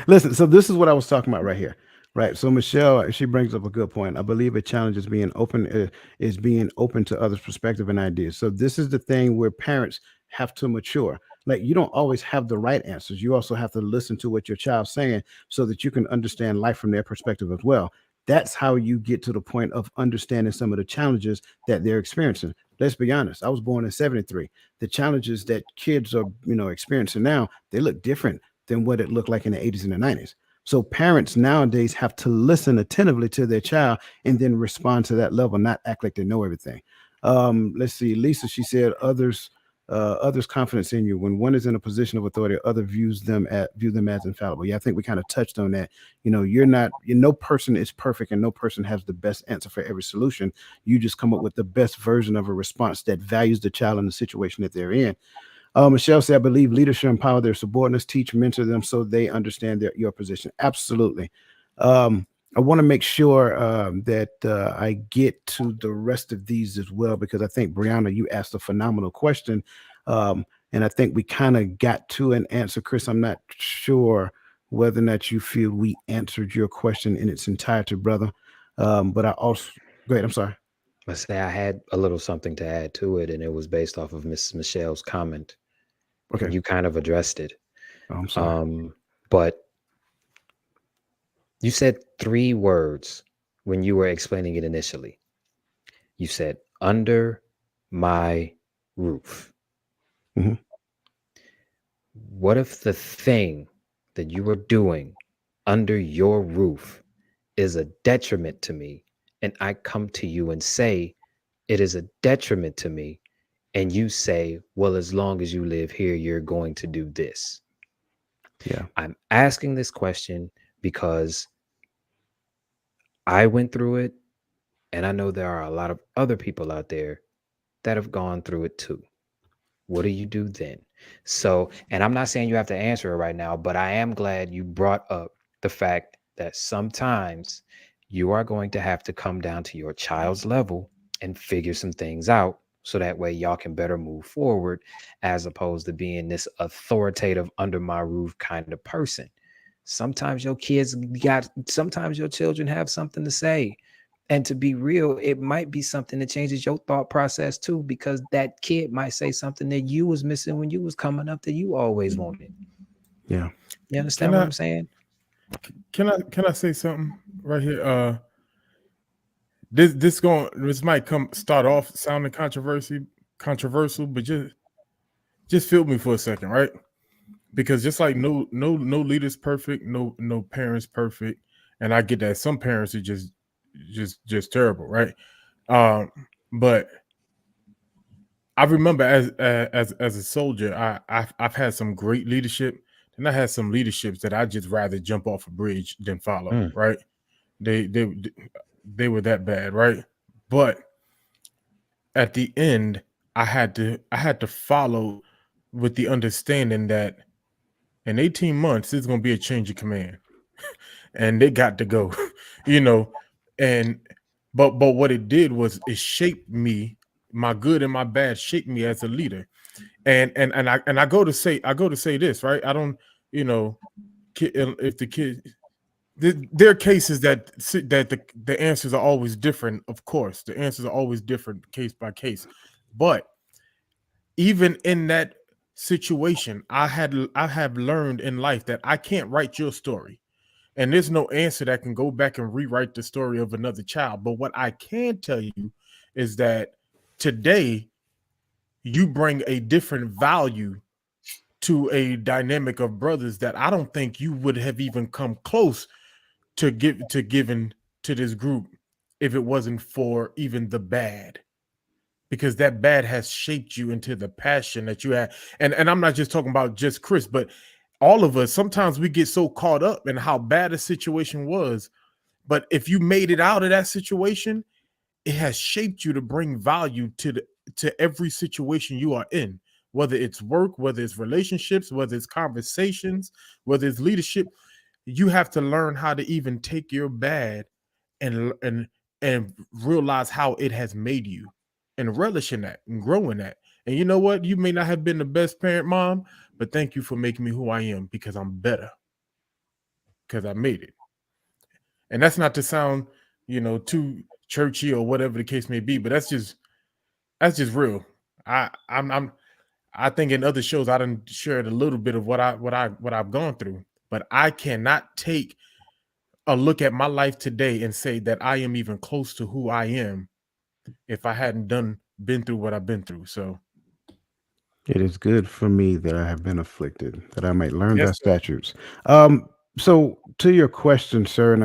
listen, so this is what I was talking about right here. Right. So Michelle, she brings up a good point. I believe a challenge is being open to others' perspective and ideas. So this is the thing where parents have to mature. Like, you don't always have the right answers. You also have to listen to what your child's saying so that you can understand life from their perspective as well. That's how you get to the point of understanding some of the challenges that they're experiencing. Let's be honest. I was born in 73. The challenges that kids are, experiencing now, they look different than what it looked like in the 80s and the 90s. So parents nowadays have to listen attentively to their child and then respond to that level, not act like they know everything. Let's see. Lisa, she said others' confidence in you. When one is in a position of authority, other view them as infallible. Yeah, I think we kind of touched on that. No person is perfect, and no person has the best answer for every solution. You just come up with the best version of a response that values the child and the situation that they're in. Michelle said, I believe leaders should empower their subordinates, teach, mentor them so they understand your position. Absolutely. I want to make sure that I get to the rest of these as well, because I think, Brianna, you asked a phenomenal question. And I think we kind of got to an answer. Chris, I'm not sure whether or not you feel we answered your question in its entirety, brother. But I also, great, I'm sorry. I say I had a little something to add to it, and it was based off of Miss Michelle's comment. Okay. And you kind of addressed it. Oh, I'm sorry. But you said 3 words when you were explaining it initially. You said, under my roof. Mhm. What if the thing that you are doing under your roof is a detriment to me, and I come to you and say it is a detriment to me, and you say, well, as long as you live here, you're going to do this? Yeah. I'm asking this question because I went through it, and I know there are a lot of other people out there that have gone through it too. What do you do then? So, and I'm not saying you have to answer it right now, but I am glad you brought up the fact that sometimes you are going to have to come down to your child's level and figure some things out, so that way y'all can better move forward, as opposed to being this authoritative, under my roof kind of person. Sometimes your sometimes your children have something to say. And to be real, it might be something that changes your thought process too, because that kid might say something that you was missing when you was coming up that you always wanted. Yeah. You understand what I'm saying? Can I say something right here? This might start off sounding controversial, but just feel me for a second, right? Because just like no leader's perfect, no parent's perfect, and I get that some parents are just terrible, right? But I remember as a soldier, I've had some great leadership, and I had some leaderships that I just rather jump off a bridge than follow, right? They were that bad, right? But at the end, I had to follow with the understanding that in 18 months there's going to be a change of command, and they got to go, and but what it did was it shaped me. My good and my bad shaped me as a leader. And I go to say this, right? I don't, if the kid, there are cases that the answers are always different. Of course, the answers are always different case by case, but even in that situation, I have learned in life that I can't write your story. And there's no answer that can go back and rewrite the story of another child. But what I can tell you is that today you bring a different value to a dynamic of brothers that I don't think you would have even come close to giving to this group if it wasn't for even the bad, because that bad has shaped you into the passion that you had. And I'm not just talking about just Chris, but all of us. Sometimes we get so caught up in how bad a situation was, but if you made it out of that situation, it has shaped you to bring value to every situation you are in, whether it's work, whether it's relationships, whether it's conversations, whether it's leadership. You have to learn how to even take your bad and realize how it has made you, and relish in that and grow in that. And you know what? You may not have been the best parent, mom, but thank you for making me who I am, because I'm better because I made it. And that's not to sound, too churchy or whatever the case may be, but that's just real. I think in other shows I done shared a little bit of what I've gone through, but I cannot take a look at my life today and say that I am even close to who I am if I hadn't been through what I've been through. So It is good for me that I have been afflicted, that I might learn thy Yes, sir. statutes. So to your question, sir,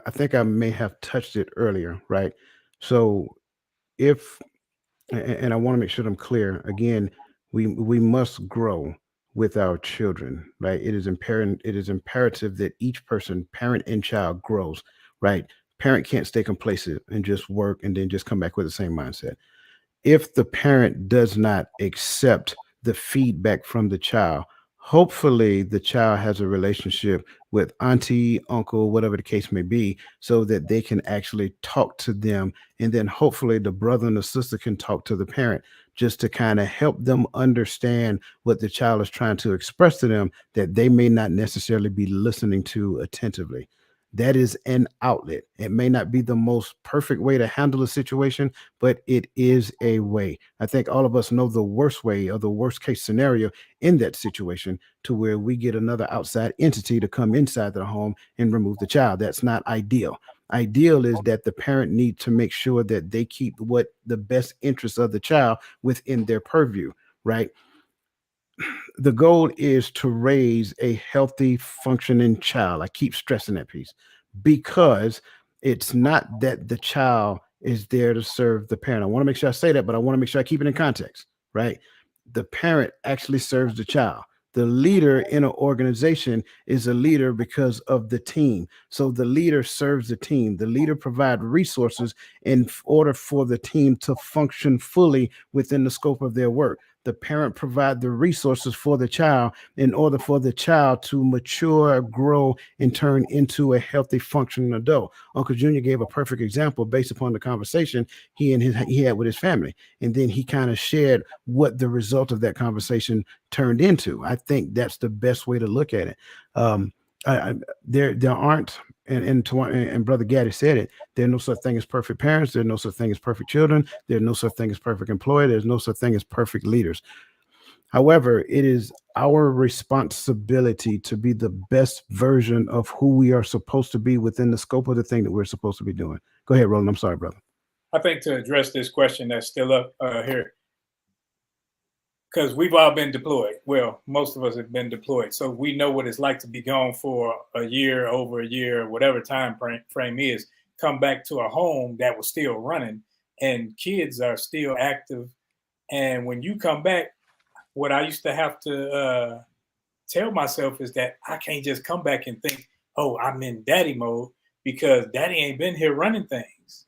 I think I may have touched it earlier, right? So if and I want to make sure I'm clear again, we must grow with our children, right? It is imperative that each person, parent and child, grows, right? Parent can't stay complacent and just work and then just come back with the same mindset. If the parent does not accept the feedback from the child, hopefully the child has a relationship with auntie, uncle, whatever the case may be, so that they can actually talk to them. And then hopefully the brother and the sister can talk to the parent just to kind of help them understand what the child is trying to express to them that they may not necessarily be listening to attentively. That is an outlet. It may not be the most perfect way to handle a situation, but it is a way. I think all of us know the worst way or the worst case scenario in that situation, to where we get another outside entity to come inside the home and remove the child. That's not ideal. Ideal is that the parent needs to make sure that they keep what the best interests of the child within their purview, right? The goal is to raise a healthy, functioning child. I keep stressing that piece because it's not that the child is there to serve the parent. I want to make sure I say that, but I want to make sure I keep it in context, right? The parent actually serves the child. The leader in an organization is a leader because of the team. So the leader serves the team. The leader provides resources in order for the team to function fully within the scope of their work. The parent provide the resources for the child in order for the child to mature, grow, and turn into a healthy, functioning adult. Uncle Junior gave a perfect example based upon the conversation he had with his family, and then he kind of shared what the result of that conversation turned into. I think that's the best way to look at it. There aren't, and Brother Gaddy said it. There's no such thing as perfect parents. There's no such thing as perfect children. There's no such thing as perfect employee. There's no such thing as perfect leaders. However, it is our responsibility to be the best version of who we are supposed to be within the scope of the thing that we're supposed to be doing. Go ahead, Roland. I'm sorry, brother. I think to address this question that's still up here, because we've all been deployed. Well, most of us have been deployed, so we know what it's like to be gone for a year, over a year, whatever time frame is. Come back to a home that was still running, and kids are still active. And when you come back, what I used to have to tell myself is that I can't just come back and think, "Oh, I'm in daddy mode," because daddy ain't been here running things.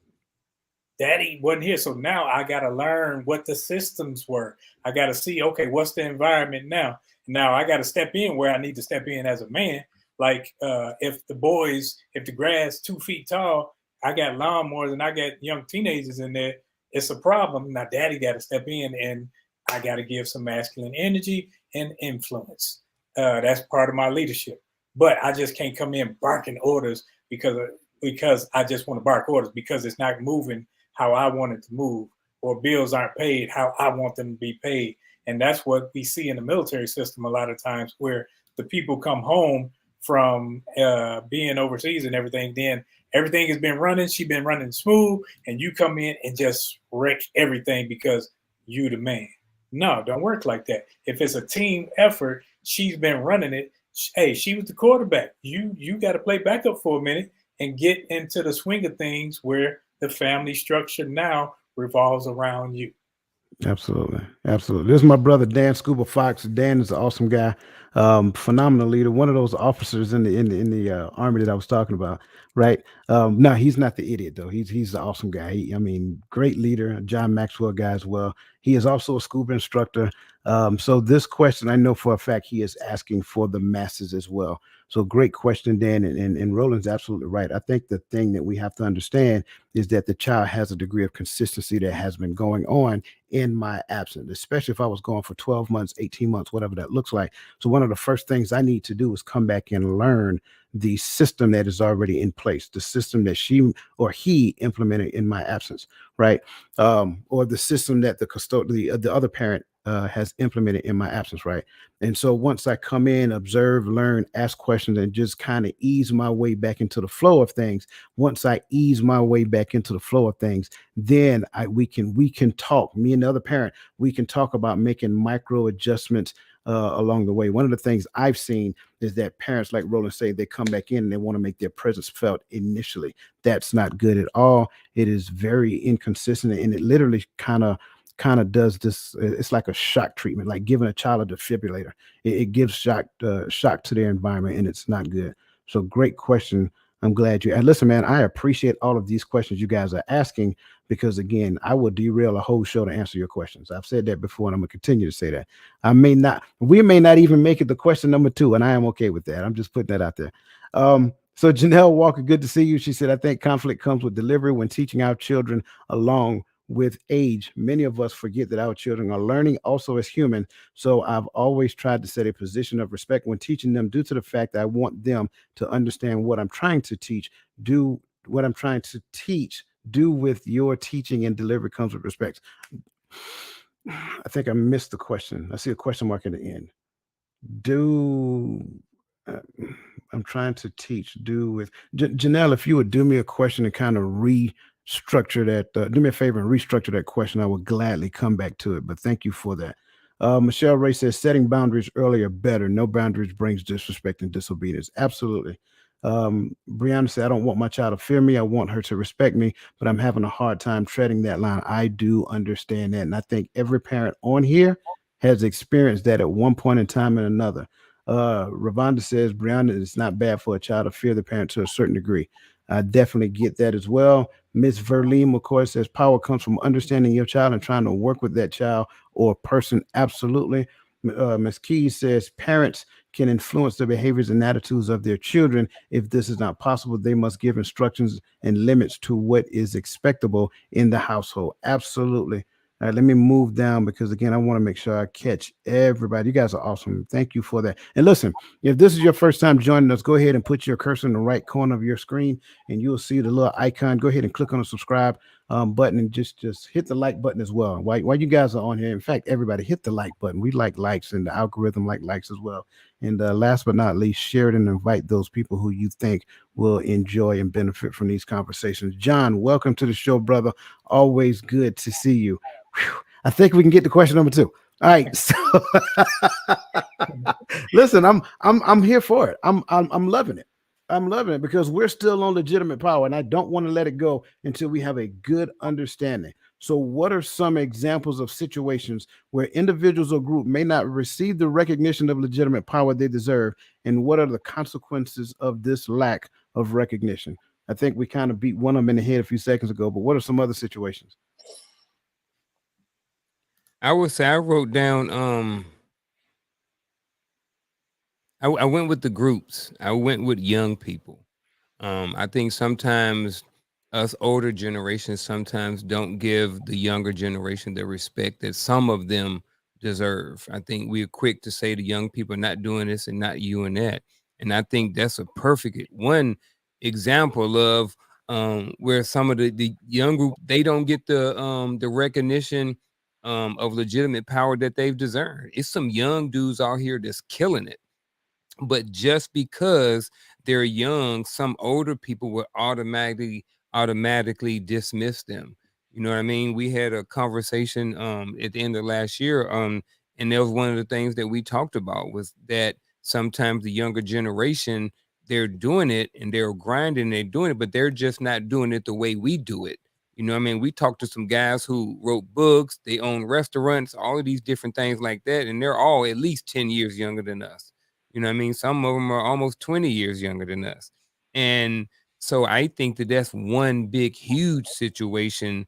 Daddy wasn't here. So now I got to learn what the systems were. I got to see, okay, what's the environment now? Now I got to step in where I need to step in as a man. Like if the grass 2 feet tall, I got lawnmowers and I got young teenagers in there. It's a problem. Now daddy got to step in and I got to give some masculine energy and influence. That's part of my leadership. But I just can't come in barking orders because I just want to bark orders because it's not moving how I wanted to move. or bills aren't paid how I want them to be paid. And that's what we see in the military system a lot of times, where the people come home from being overseas and everything. Then everything has been running, she's been running smooth, and you come in and just wreck everything because you the man. No, don't work like that. If it's a team effort, she's been running it. Hey, she was the quarterback. You got to play backup for a minute and get into the swing of things where the family structure now revolves around you. Absolutely, absolutely. This is my brother Dan Scuba Fox. Dan is an awesome guy, phenomenal leader. One of those officers in the army that I was talking about, right? No, he's not the idiot though. He's an awesome guy. I mean, great leader. John Maxwell guy as well. He is also a scuba instructor. So this question, I know for a fact, he is asking for the masses as well. So great question, Dan, and Roland's absolutely right. I think the thing that we have to understand is that the child has a degree of consistency that has been going on in my absence, especially if I was going for 12 months, 18 months, whatever that looks like. So one of the first things I need to do is come back and learn the system that is already in place, the system that she or he implemented in my absence, right? Or the system that the other parent has implemented in my absence, right? And so once I come in, observe, learn, ask questions, and just kind of ease my way back into the flow of things. Once I ease my way back into the flow of things, then we can talk. Me and the other parent, we can talk about making micro adjustments along the way. One of the things I've seen is that parents, like Roland say, they come back in and they want to make their presence felt initially. That's not good at all. It is very inconsistent, and it literally kind of does this. It's like a shock treatment, like giving a child a defibrillator. It gives shock to their environment, and it's not good. So great question. I'm glad you. And listen, man, I appreciate all of these questions you guys are asking, because again, I will derail a whole show to answer your questions. I've said that before, and I'm gonna continue to say that. We may not even make it to question number 2, and I am okay with that. I'm just putting that out there. So Janelle Walker, good to see you. She said, I think conflict comes with delivery when teaching our children along with age. Many of us forget that our children are learning also as human. So I've always tried to set a position of respect when teaching them, due to the fact that I want them to understand what I'm trying to teach. Do what I'm trying to teach. Do with your teaching and delivery comes with respect. I think I missed the question. I see a question mark at the end. Do uh, I'm trying to teach. Do with Janelle, if you would do me a question and kind of restructure that, do me a favor and restructure that question, I would gladly come back to it. But thank you for that. Michelle Ray says setting boundaries earlier better. No boundaries brings disrespect and disobedience. Absolutely. Brianna said, I don't want my child to fear me. I want her to respect me, but I'm having a hard time treading that line. I do understand that. And I think every parent on here has experienced that at one point in time and another. Ravonda says, Brianna, it's not bad for a child to fear the parent to a certain degree. I definitely get that as well. Miss Verlene McCoy says, power comes from understanding your child and trying to work with that child or person. Absolutely. Miss Keys says, parents can influence the behaviors and attitudes of their children. If this is not possible, they must give instructions and limits to what is expectable in the household. Absolutely. All right, let me move down, because again, I want to make sure I catch everybody. You guys are awesome. Thank you for that. And listen, if this is your first time joining us, go ahead and put your cursor in the right corner of your screen, and you'll see the little icon. Go ahead and click on the subscribe button, and just hit the like button as well. While you guys are on here, in fact, everybody hit the like button. We like likes, and the algorithm like likes as well. And last but not least, share it and invite those people who you think will enjoy and benefit from these conversations. John, welcome to the show, brother. Always good to see you. Whew. I think we can get to question number 2. All right. So listen, I'm here for it. I'm loving it. I'm loving it, because we're still on legitimate power, and I don't want to let it go until we have a good understanding. So what are some examples of situations where individuals or group may not receive the recognition of legitimate power they deserve, and what are the consequences of this lack of recognition? I think we kind of beat one of them in the head a few seconds ago, but what are some other situations? I would say I wrote down I went with the groups. I went with young people. I think sometimes us older generations sometimes don't give the younger generation the respect that some of them deserve. I think we're quick to say the young people are not doing this and not you and that. And I think that's a perfect one example of where some of the young group, they don't get the recognition of legitimate power that they've deserved. It's some young dudes out here that's killing it, but just because they're young, some older people will automatically dismiss them. You know what I mean? We had a conversation at the end of last year, and that was one of the things that we talked about, was that sometimes the younger generation, they're doing it and they're grinding, they're doing it, but they're just not doing it the way we do it. You know what I mean? We talked to some guys who wrote books, they own restaurants, all of these different things like that, and they're all at least 10 years younger than us. You know what I mean? Some of them are almost 20 years younger than us. And so I think that that's one big, huge situation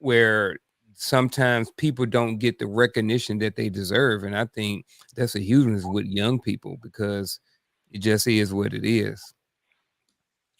where sometimes people don't get the recognition that they deserve. And I think that's a huge one with young people, because it just is what it is.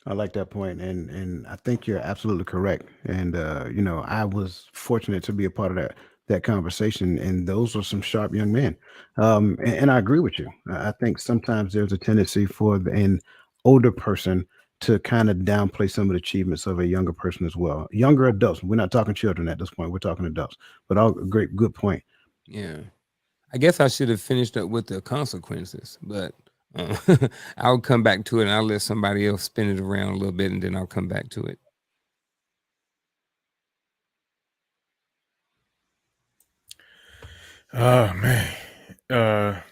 I like that point, and I think you're absolutely correct. And you know, I was fortunate to be a part of that conversation, and those were some sharp young men. And I agree with you. I think sometimes there's a tendency for an older person to kind of downplay some of the achievements of a younger person as well. Younger adults. We're not talking children at this point. We're talking adults. But all great, good point. Yeah. I guess I should have finished up with the consequences, but uh, I'll come back to it, and I'll let somebody else spin it around a little bit, and then I'll come back to it. Oh man.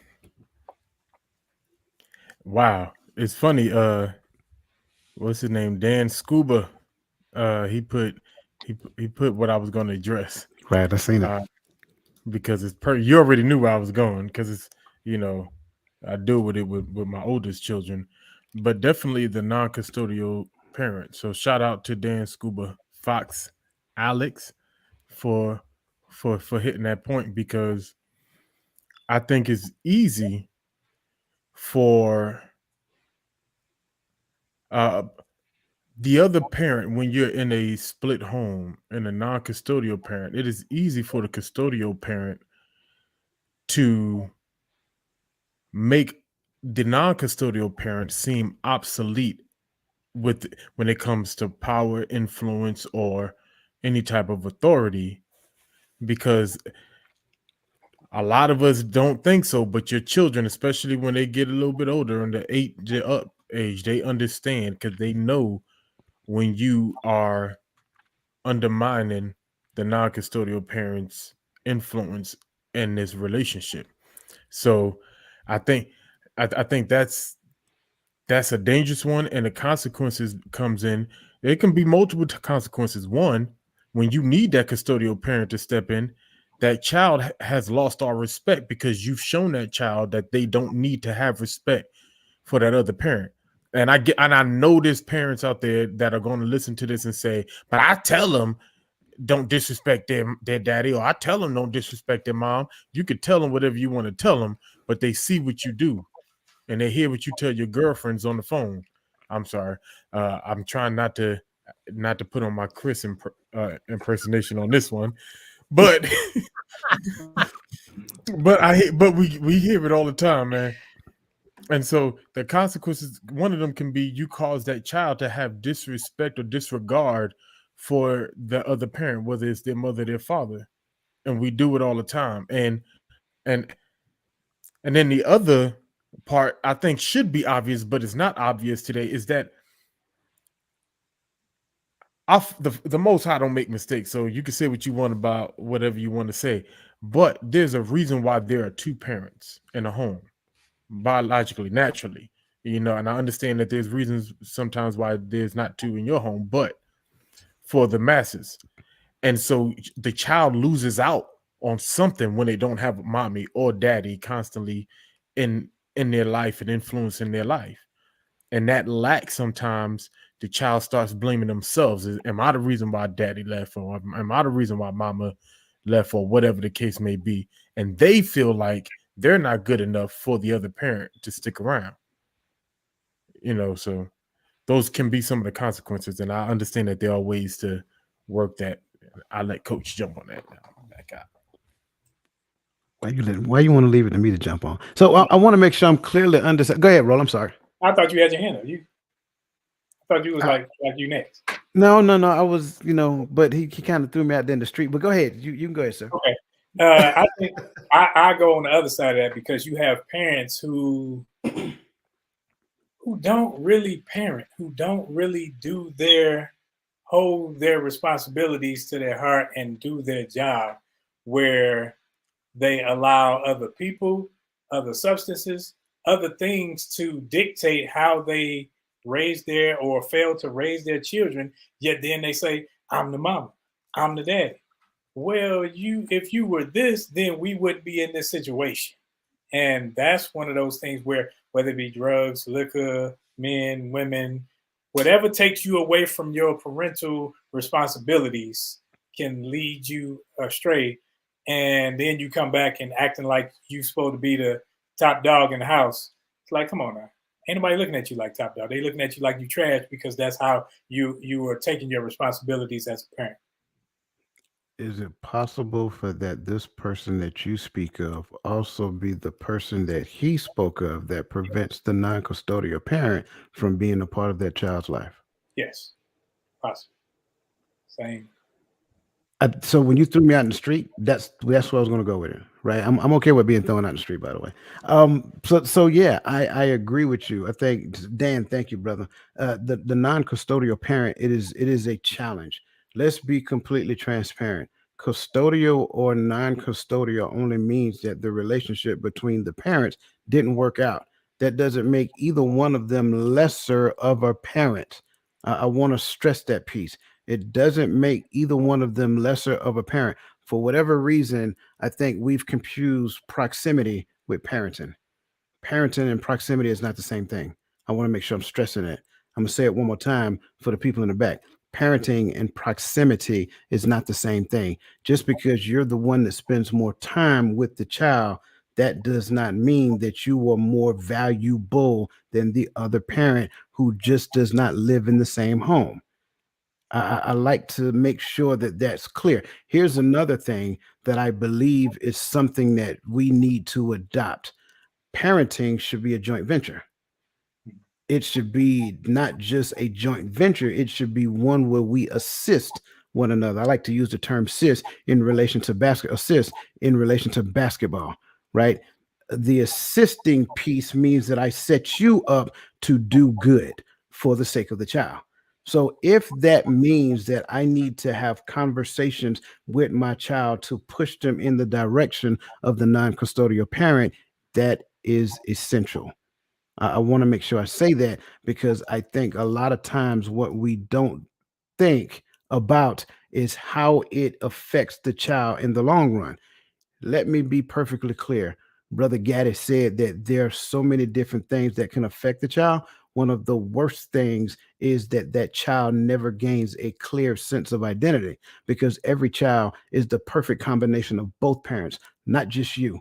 Wow. It's funny. What's his name? Dan Scuba. He put what I was going to address. Right. I seen it. Because it's you already knew where I was going, because it's, you know, I deal with it with my oldest children, but definitely the non-custodial parent. So shout out to Dan Scuba, Fox, Alex for hitting that point, because I think it's easy for the other parent, when you're in a split home and a non-custodial parent, it is easy for the custodial parent to make the non-custodial parent seem obsolete when it comes to power, influence, or any type of authority, because a lot of us don't think so, but your children, especially when they get a little bit older, in the 8 up age, they understand, because they know when you are undermining the non-custodial parent's influence in this relationship. So I think I think that's a dangerous one, and the consequences comes in. There can be multiple consequences. One, when you need that custodial parent to step in, that child has lost all respect, because you've shown that child that they don't need to have respect for that other parent. And I know there's parents out there that are going to listen to this and say, but I tell them don't disrespect their daddy, or I tell them don't disrespect their mom. You could tell them whatever you want to tell them, but they see what you do, and they hear what you tell your girlfriends on the phone. I'm sorry. I'm trying not to put on my Chris impersonation on this one, but but we hear it all the time, man. And so the consequences, one of them can be you cause that child to have disrespect or disregard for the other parent, whether it's their mother, their father, and we do it all the time. And then the other part I think should be obvious, but it's not obvious today, is that the Most High don't make mistakes. So you can say what you want about whatever you want to say, but there's a reason why there are two parents in a home, biologically, naturally, and I understand that there's reasons sometimes why there's not two in your home, but for the masses. And so the child loses out on something when they don't have mommy or daddy constantly in their life and influencing their life. And that lack, sometimes the child starts blaming themselves. Am I the reason why daddy left, or am I the reason why mama left, or whatever the case may be? And they feel like they're not good enough for the other parent to stick around. So those can be some of the consequences. And I understand that there are ways to work that. I let Coach jump on that now. Back out. Why you want to leave it to me to jump on? So I want to make sure I'm clearly understand. Go ahead, Roll. I'm sorry. I thought you had your hand up. thought you was like you next. No. I was, but he kind of threw me out there in the street. But go ahead. You can go ahead, sir. Okay. I think I go on the other side of that because you have parents who don't really parent, who don't really hold their responsibilities to their heart and do their job, where they allow other people, other substances, other things to dictate how they raise their or fail to raise their children. Yet then they say, I'm the mama, I'm the daddy. Well, if you were this, then we wouldn't be in this situation. And that's one of those things where, whether it be drugs, liquor, men, women, whatever takes you away from your parental responsibilities can lead you astray. And then you come back and acting like you're supposed to be the top dog in the house. It's like, come on now. Ain't nobody looking at you like top dog. They looking at you like you trash because that's how you are taking your responsibilities as a parent. Is it possible for that this person that you speak of also be the person that he spoke of that prevents the non-custodial parent from being a part of that child's life? Yes, possible. Same. So when you threw me out in the street, that's where I was going to go with it, right? I'm okay with being thrown out in the street, by the way. So yeah, I agree with you. I think Dan, thank you, brother. The non-custodial parent, it is a challenge. Let's be completely transparent. Custodial or non-custodial only means that the relationship between the parents didn't work out. That doesn't make either one of them lesser of a parent. I want to stress that piece. It doesn't make either one of them lesser of a parent. For whatever reason, I think we've confused proximity with parenting. Parenting and proximity is not the same thing. I want to make sure I'm stressing it. I'm going to say it one more time for the people in the back. Parenting and proximity is not the same thing. Just because you're the one that spends more time with the child, that does not mean that you are more valuable than the other parent who just does not live in the same home. I like to make sure that that's clear. Here's another thing that I believe is something that we need to adopt. Parenting should be a joint venture. It should be not just a joint venture. It should be one where we assist one another. I like to use the term assist in relation to basketball, right? The assisting piece means that I set you up to do good for the sake of the child. So if that means that I need to have conversations with my child to push them in the direction of the non-custodial parent, that is essential. I want to make sure I say that because I think a lot of times what we don't think about is how it affects the child in the long run. Let me be perfectly clear. Brother Gaddis said that there are so many different things that can affect the child. One of the worst things is that that child never gains a clear sense of identity because every child is the perfect combination of both parents, not just you.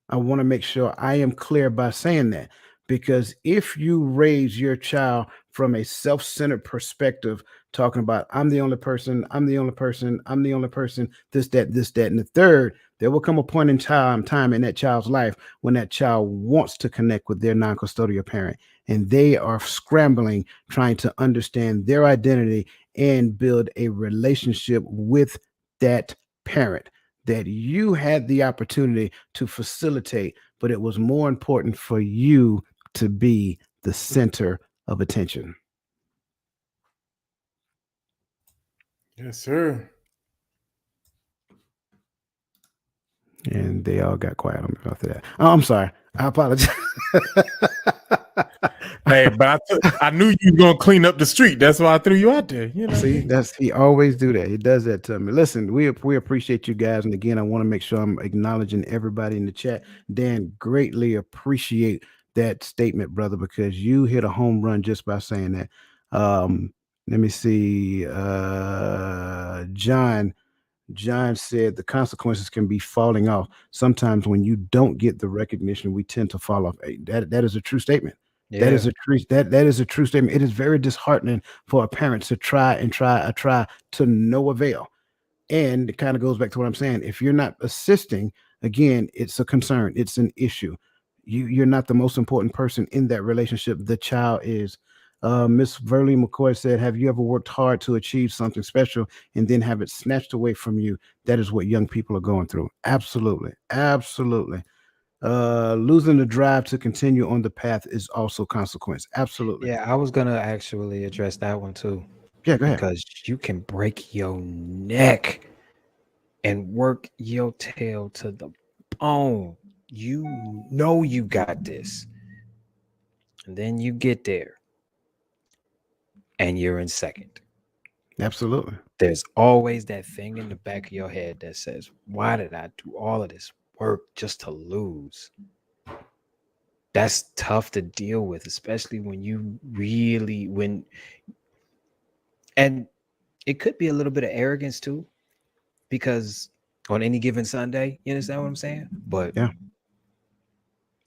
I want to make sure I am clear by saying that because if you raise your child from a self-centered perspective, talking about I'm the only person, I'm the only person, I'm the only person, this, that, and the third, there will come a point in time in that child's life when that child wants to connect with their non-custodial parent, and they are scrambling, trying to understand their identity and build a relationship with that parent that you had the opportunity to facilitate, but it was more important for you to be the center of attention. Yes, sir. And they all got quiet on me after that. Oh, I'm sorry. I apologize. Hey, but I knew you were gonna clean up the street. That's why I threw you out there. You know, See, he always do that. He does that to me. Listen, we appreciate you guys, and again, I want to make sure I'm acknowledging everybody in the chat. Dan, greatly appreciate that statement, brother, because you hit a home run just by saying that. Let me see. John said the consequences can be falling off. Sometimes when you don't get the recognition, we tend to fall off. Hey, that is a true statement. Yeah. That is a true statement. It is very disheartening for a parent to try to no avail. And it kind of goes back to what I'm saying. If you're not assisting, again, it's a concern. It's an issue. You're not the most important person in that relationship. The child is. Miss Verly McCoy said, "Have you ever worked hard to achieve something special and then have it snatched away from you?" That is what young people are going through. Absolutely, absolutely. Losing the drive to continue on the path is also consequence. Absolutely. Yeah, I was gonna actually address that one too, Yeah, go ahead. because you can break your neck and work your tail to the bone. You know you got this. And then you get there and you're in second. Absolutely. There's always that thing in the back of your head that says, why did I do all of this work just to lose? That's tough to deal with, especially when you really, and it could be a little bit of arrogance too, because on any given Sunday, you understand what I'm saying? But Yeah.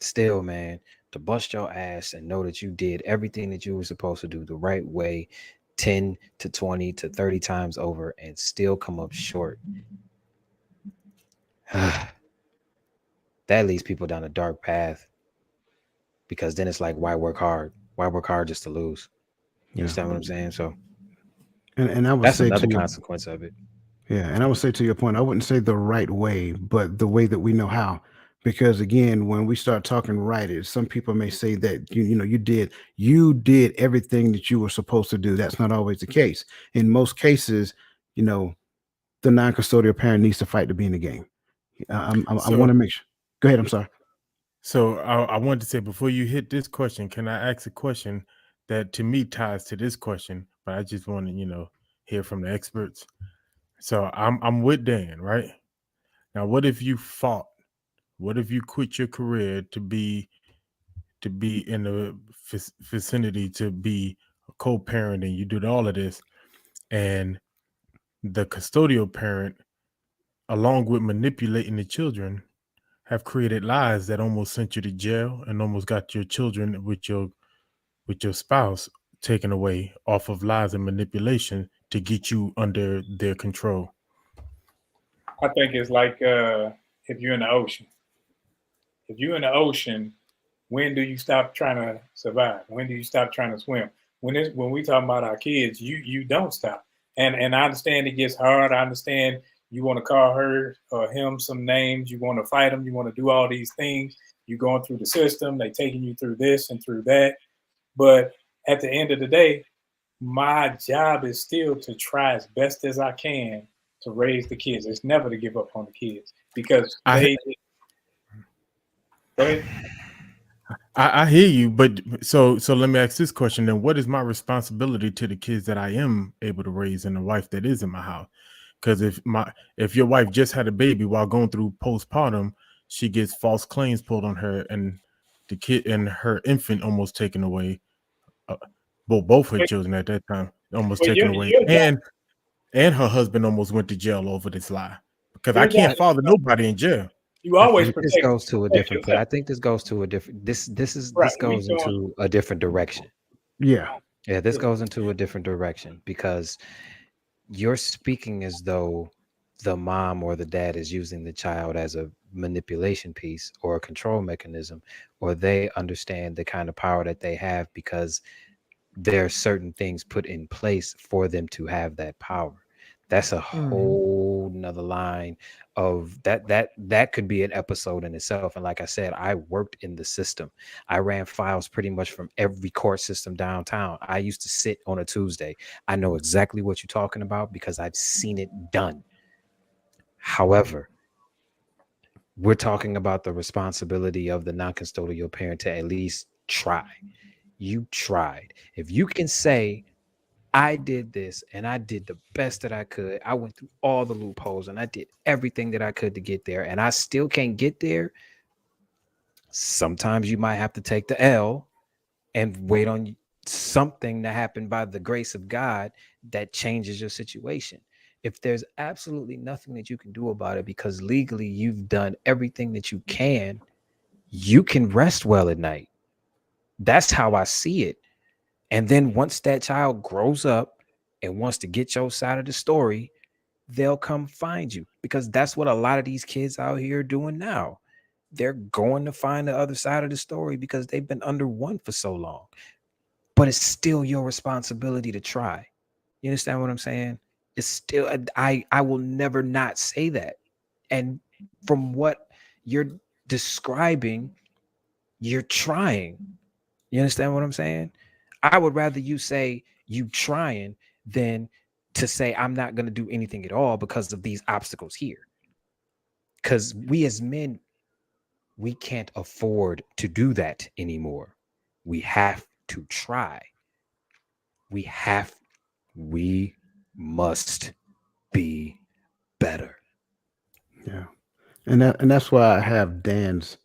still, man, to bust your ass and know that you did everything that you were supposed to do the right way 10 to 20 to 30 times over and still come up short. That leads people down a dark path, because then it's like, why work hard? Why work hard just to lose? You Yeah. understand what I'm saying? So And I would that's say another to you, consequence of it. yeah, and I would say to your point, I wouldn't say the right way, but the way that we know how. Because again, when we start talking right, some people may say that you did everything that you were supposed to do. That's not always the case. In most cases, you know, the non-custodial parent needs to fight to be in the game. I want So, to make sure. Go ahead. I'm sorry. I wanted to say, before you hit this question, can I ask a question that to me ties to this question? But I just want to, hear from the experts. So I'm with Dan, right? Now, what if you fought? What if you quit your career to be in the vicinity to be a co-parent, and you did all of this, and the custodial parent, along with manipulating the children, have created lies that almost sent you to jail and almost got your children with your spouse taken away off of lies and manipulation to get you under their control. I think it's like if you're in the ocean. If you're in the ocean, when do you stop trying to survive? When do you stop trying to swim? When we talk about our kids, you don't stop. And I understand it gets hard. I understand you want to call her or him some names. You want to fight them. You want to do all these things. You're going through the system. They taking you through this and through that. But at the end of the day, my job is still to try as best as I can to raise the kids. It's never to give up on the kids because I they go ahead. I hear you, but so let me ask this question then: what is my responsibility to the kids that I am able to raise and the wife that is in my house? Because if your wife just had a baby while going through postpartum, she gets false claims pulled on her, and the kid and her infant almost taken away. Uh, both her But, children at that time almost but taken away, your job, and her husband almost went to jail over this lie, because I your job can't father nobody in jail. you always This protect goes to a different place. yourself. I think this goes to a different Right. this We goes doing into a different direction. Yeah. Yeah, this yeah. goes into a different direction, because you're speaking as though the mom or the dad is using the child as a manipulation piece or a control mechanism, or they understand the kind of power that they have because there are certain things put in place for them to have that power. That's a whole nother line of that could be an episode in itself. And like I said, I worked in the system. I ran files pretty much from every court system downtown. I used to sit on a Tuesday. I know exactly what you're talking about because I've seen it done. However, we're talking about the responsibility of the non-custodial parent to at least try. You tried. If you can say, I did this and I did the best that I could, I went through all the loopholes and I did everything that I could to get there, and I still can't get there, sometimes you might have to take the L and wait on something to happen by the grace of God that changes your situation. If there's absolutely nothing that you can do about it because legally you've done everything that you can rest well at night. That's how I see it. And then once that child grows up and wants to get your side of the story, they'll come find you, because that's what a lot of these kids out here are doing now. They're going to find the other side of the story because they've been under one for so long. but it's still your responsibility to try. You understand what I'm saying? It's still, I will never not say that. And from what you're describing, you're trying. You understand what I'm saying? I would rather you say you trying than to say I'm not going to do anything at all because of these obstacles here. Because we as men, we can't afford to do that anymore. We have to try. We have, we must be better. Yeah. And that's why I have Dan's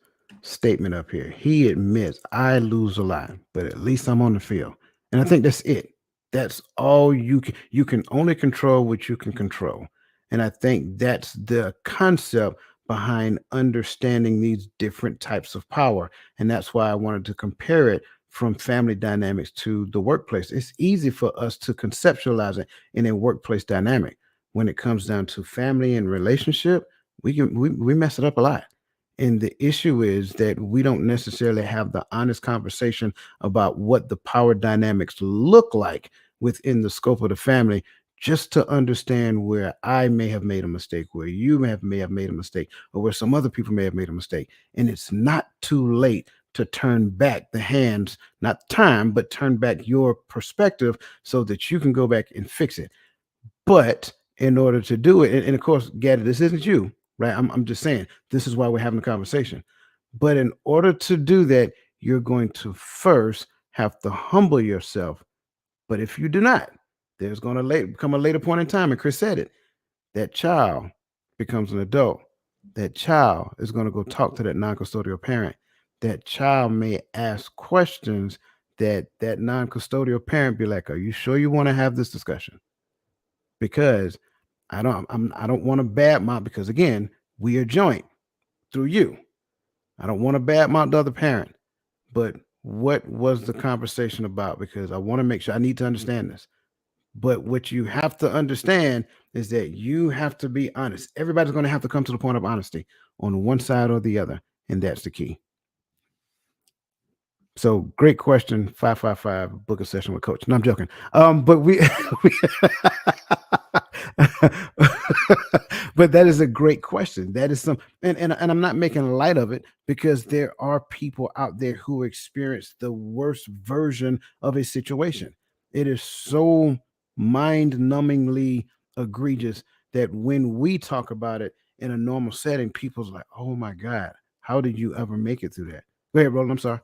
statement up here. He admits I lose a lot, but at least I'm on the field. And I think that's it. That's all you can only control what you can control. And I think that's the concept behind understanding these different types of power. And that's why I wanted to compare it from family dynamics to the workplace. It's easy for us to conceptualize it in a workplace dynamic. When it comes down to family and relationship, we mess it up a lot. And the issue is that we don't necessarily have the honest conversation about what the power dynamics look like within the scope of the family, just to understand where I may have made a mistake, where you may have made a mistake, or where some other people may have made a mistake. And it's not too late to turn back the hands, not time, but turn back your perspective so that you can go back and fix it. But in order to do it, and of course, Gaddy, this isn't you, right? I'm just saying this is why we're having a conversation. But in order to do that, you're going to first have to humble yourself. But if you do not, there's going to come a later point in time, and Chris said it. That child becomes an adult. That child is going to go talk to that non-custodial parent. That child may ask questions that non-custodial parent be like, "Are you sure you want to have this discussion?" Because I don't want to badmouth, because again, we are joint through you. I don't want to badmouth the other parent, but what was the conversation about? Because I want to make sure, I need to understand this. But what you have to understand is that you have to be honest. Everybody's going to have to come to the point of honesty on one side or the other, and that's the key. So great question. 555, book a session with coach. No, I'm joking. But but that is a great question. That is some, and I'm not making light of it, because there are people out there who experience the worst version of a situation. It is so mind-numbingly egregious that when we talk about it in a normal setting, people's like, "Oh my God, how did you ever make it through that?" Go ahead, Roland. I'm sorry.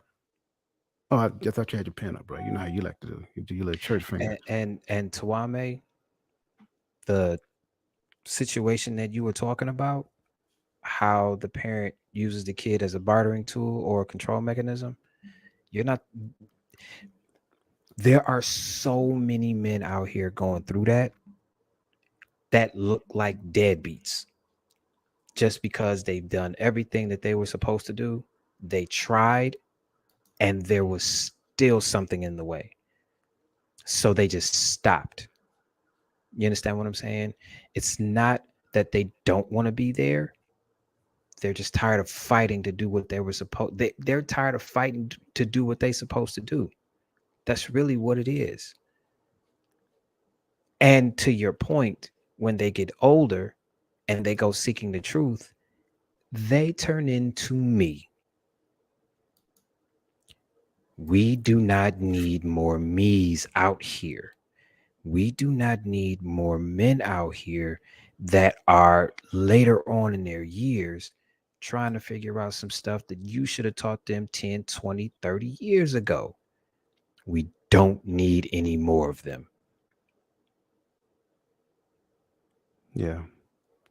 Oh, I thought you had your pen up, bro. You know how you like to do. You do your little church finger. And Tuame, the situation that you were talking about, how the parent uses the kid as a bartering tool or a control mechanism, you're not, there are so many men out here going through that look like deadbeats just because they've done everything that they were supposed to do. They tried, and there was still something in the way. So they just stopped. You understand what I'm saying? It's not that they don't want to be there. They're just tired of fighting to do what they were supposed. They're tired of fighting to do what they're supposed to do. That's really what it is. And to your point, when they get older and they go seeking the truth, they turn into me. We do not need more me's out here. We do not need more men out here that are later on in their years trying to figure out some stuff that you should have taught them 10, 20, 30 years ago. We don't need any more of them. Yeah,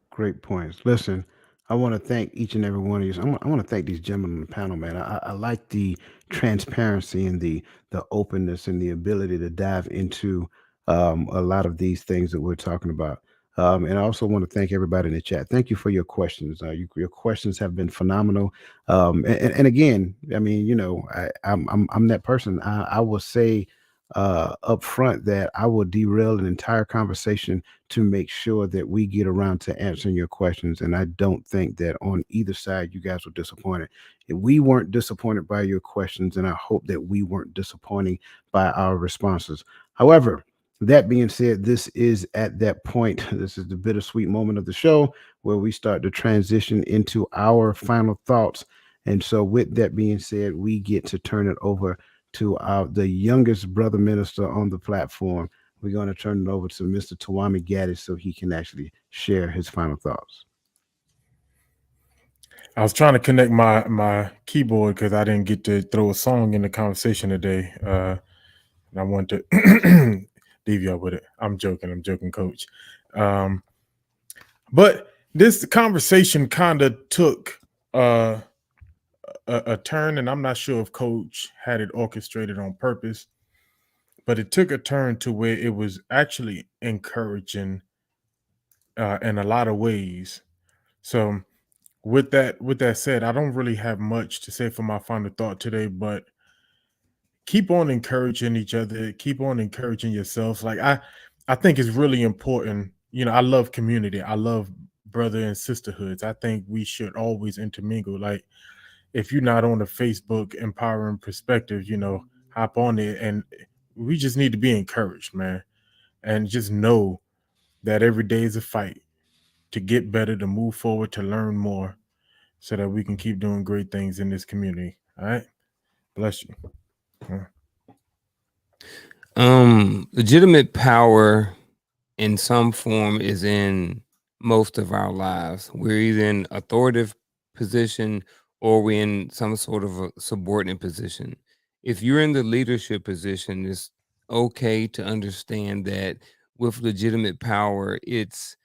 great points. Listen, I want to thank each and every one of you. I want to thank these gentlemen on the panel, man. I like the transparency and the openness and the ability to dive into a lot of these things that we're talking about. And I also want to thank everybody in the chat. Thank you for your questions. Your questions have been phenomenal. And again, I mean, you know, I'm that person. I will say up front that I will derail an entire conversation to make sure that we get around to answering your questions. And I don't think that on either side you guys were disappointed. If we weren't disappointed by your questions, and I hope that we weren't disappointing by our responses. However, that being said, this is at that point, this is the bittersweet moment of the show where we start to transition into our final thoughts. And so, with that being said, we get to turn it over to the youngest brother minister on the platform. We're going to turn it over to Mr. Tawami Gaddis so he can actually share his final thoughts. I was trying to connect my keyboard because I didn't get to throw a song in the conversation today. And I wanted to leave y'all with it. I'm joking, coach. But this conversation kind of took a turn, and I'm not sure if coach had it orchestrated on purpose, but it took a turn to where it was actually encouraging in a lot of ways. So with that said, I don't really have much to say for my final thought today, but keep on encouraging each other, keep on encouraging yourselves. Like I think it's really important. I love community. I love brother and sisterhoods. I think we should always intermingle. Like if you're not on the Facebook Empowering Perspective, hop on it, and we just need to be encouraged, man. And just know that every day is a fight to get better, to move forward, to learn more, so that we can keep doing great things in this community. All right. Bless you. Legitimate power in some form is in most of our lives. We're either in authoritative position or we're in some sort of a subordinate position. If you're in the leadership position, it's okay to understand that with legitimate power, it's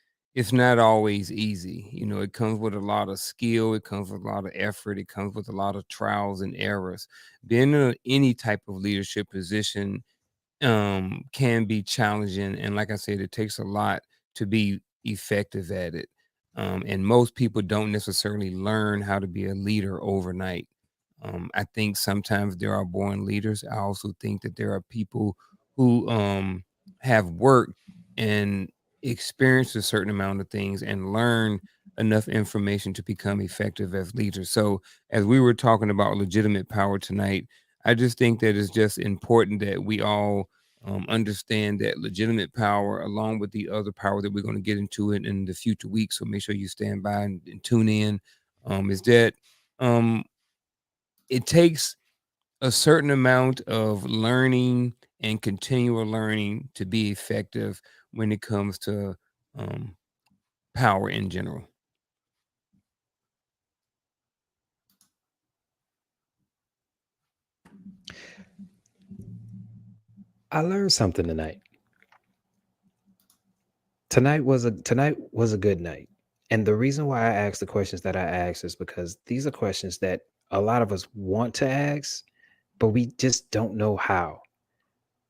not always easy. It comes with a lot of skill, it comes with a lot of effort, it comes with a lot of trials and errors. Being in any type of leadership position can be challenging, and like I said, it takes a lot to be effective at it. And most people don't necessarily learn how to be a leader overnight. I think sometimes there are born leaders. I also think that there are people who have worked and experienced a certain amount of things and learn enough information to become effective as leaders. So as we were talking about legitimate power tonight, I just think that it's just important that we all understand that legitimate power, along with the other power that we're going to get into it in the future weeks. So make sure you stand by and tune in. Is that it takes a certain amount of learning and continual learning to be effective when it comes to power in general. I learned something tonight. Tonight was a good night. And the reason why I asked the questions that I asked is because these are questions that a lot of us want to ask, but we just don't know how.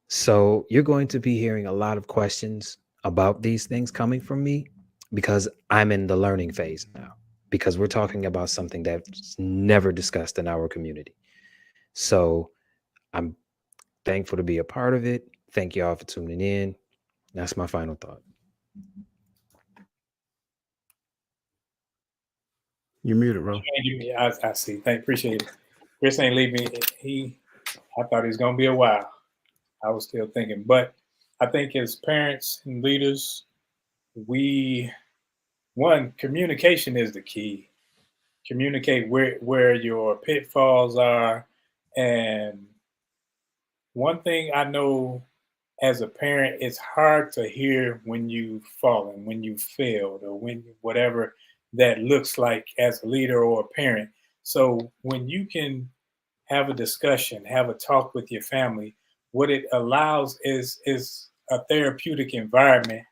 So you're going to be hearing a lot of questions about these things coming from me because I'm in the learning phase now, because we're talking about something that's never discussed in our community. So I'm thankful to be a part of it. Thank y'all for tuning in. That's my final thought. You're muted, bro. I see. Appreciate it. Chris ain't leave me. I thought he was gonna be a while. I was still thinking, but I think as parents and leaders, communication is the key. Communicate where your pitfalls are, and one thing I know as a parent, it's hard to hear when you've fallen, when you failed, or when whatever that looks like as a leader or a parent. So when you can have a discussion, have a talk with your family, what it allows is a therapeutic environment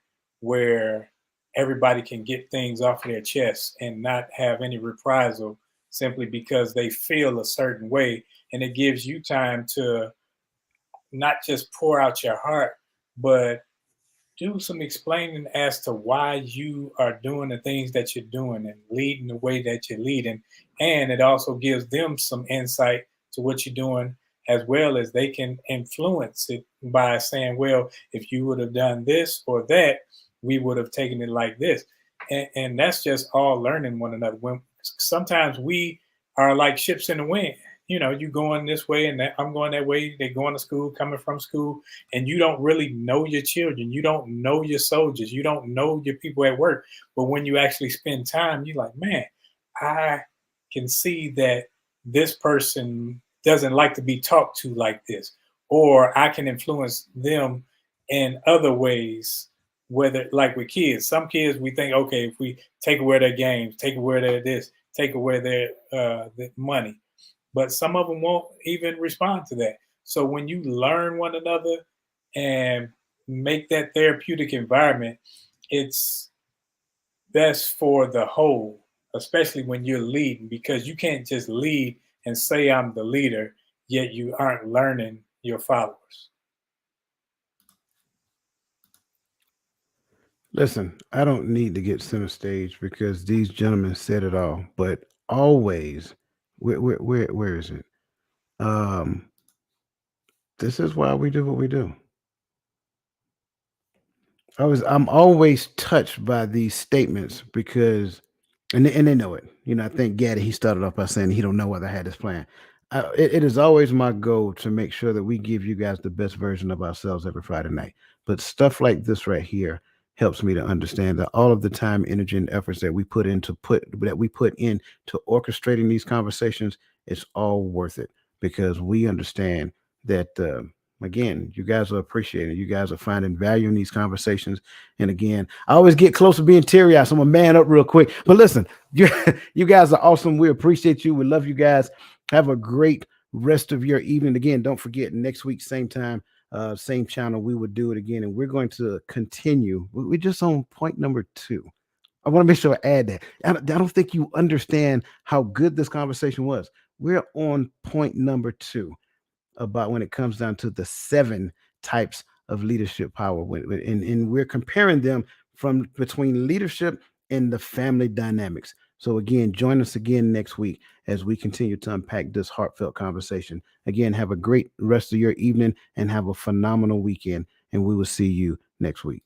where everybody can get things off their chest and not have any reprisal simply because they feel a certain way. And it gives you time to not just pour out your heart, but do some explaining as to why you are doing the things that you're doing and leading the way that you're leading. And it also gives them some insight to what you're doing as well as they can influence it by saying, well, if you would have done this or that, we would have taken it like this. And that's just all learning one another. When sometimes we are like ships in the wind, you know, you going this way and that, I'm going that way. They're going to school, coming from school, and you don't really know your children. You don't know your soldiers. You don't know your people at work. But when you actually spend time, you're like, man, I can see that this person doesn't like to be talked to like this, or I can influence them in other ways. Whether like with kids, some kids we think, okay, if we take away their games, take away their this, take away their money, but some of them won't even respond to that. So when you learn one another and make that therapeutic environment, it's best for the whole, especially when you're leading, because you can't just lead and say I'm the leader, yet you aren't learning your followers. Listen, I don't need to get center stage because these gentlemen said it all. But always, where is it? Um, this is why we do what we do. I'm always touched by these statements because, and they know it. You know, I think Gaddy he started off by saying he don't know whether I had this plan. It is always my goal to make sure that we give you guys the best version of ourselves every Friday night. But stuff like this right here helps me to understand that all of the time, energy, and efforts that we put into orchestrating these conversations, it's all worth it because we understand that. Again, you guys are appreciating. You guys are finding value in these conversations. And again, I always get close to being teary-eyed, so I'm gonna man up real quick. But listen, you guys are awesome. We appreciate you. We love you guys. Have a great rest of your evening. Again, don't forget next week, same time, same channel, we would do it again. And we're going to continue. We're just on point number 2. I want to make sure I add that. I don't think you understand how good this conversation was. We're on point number 2 about when it comes down to the 7 types of leadership power. And we're comparing them from between leadership and the family dynamics. So again, join us again next week as we continue to unpack this heartfelt conversation. Again, have a great rest of your evening and have a phenomenal weekend. And we will see you next week.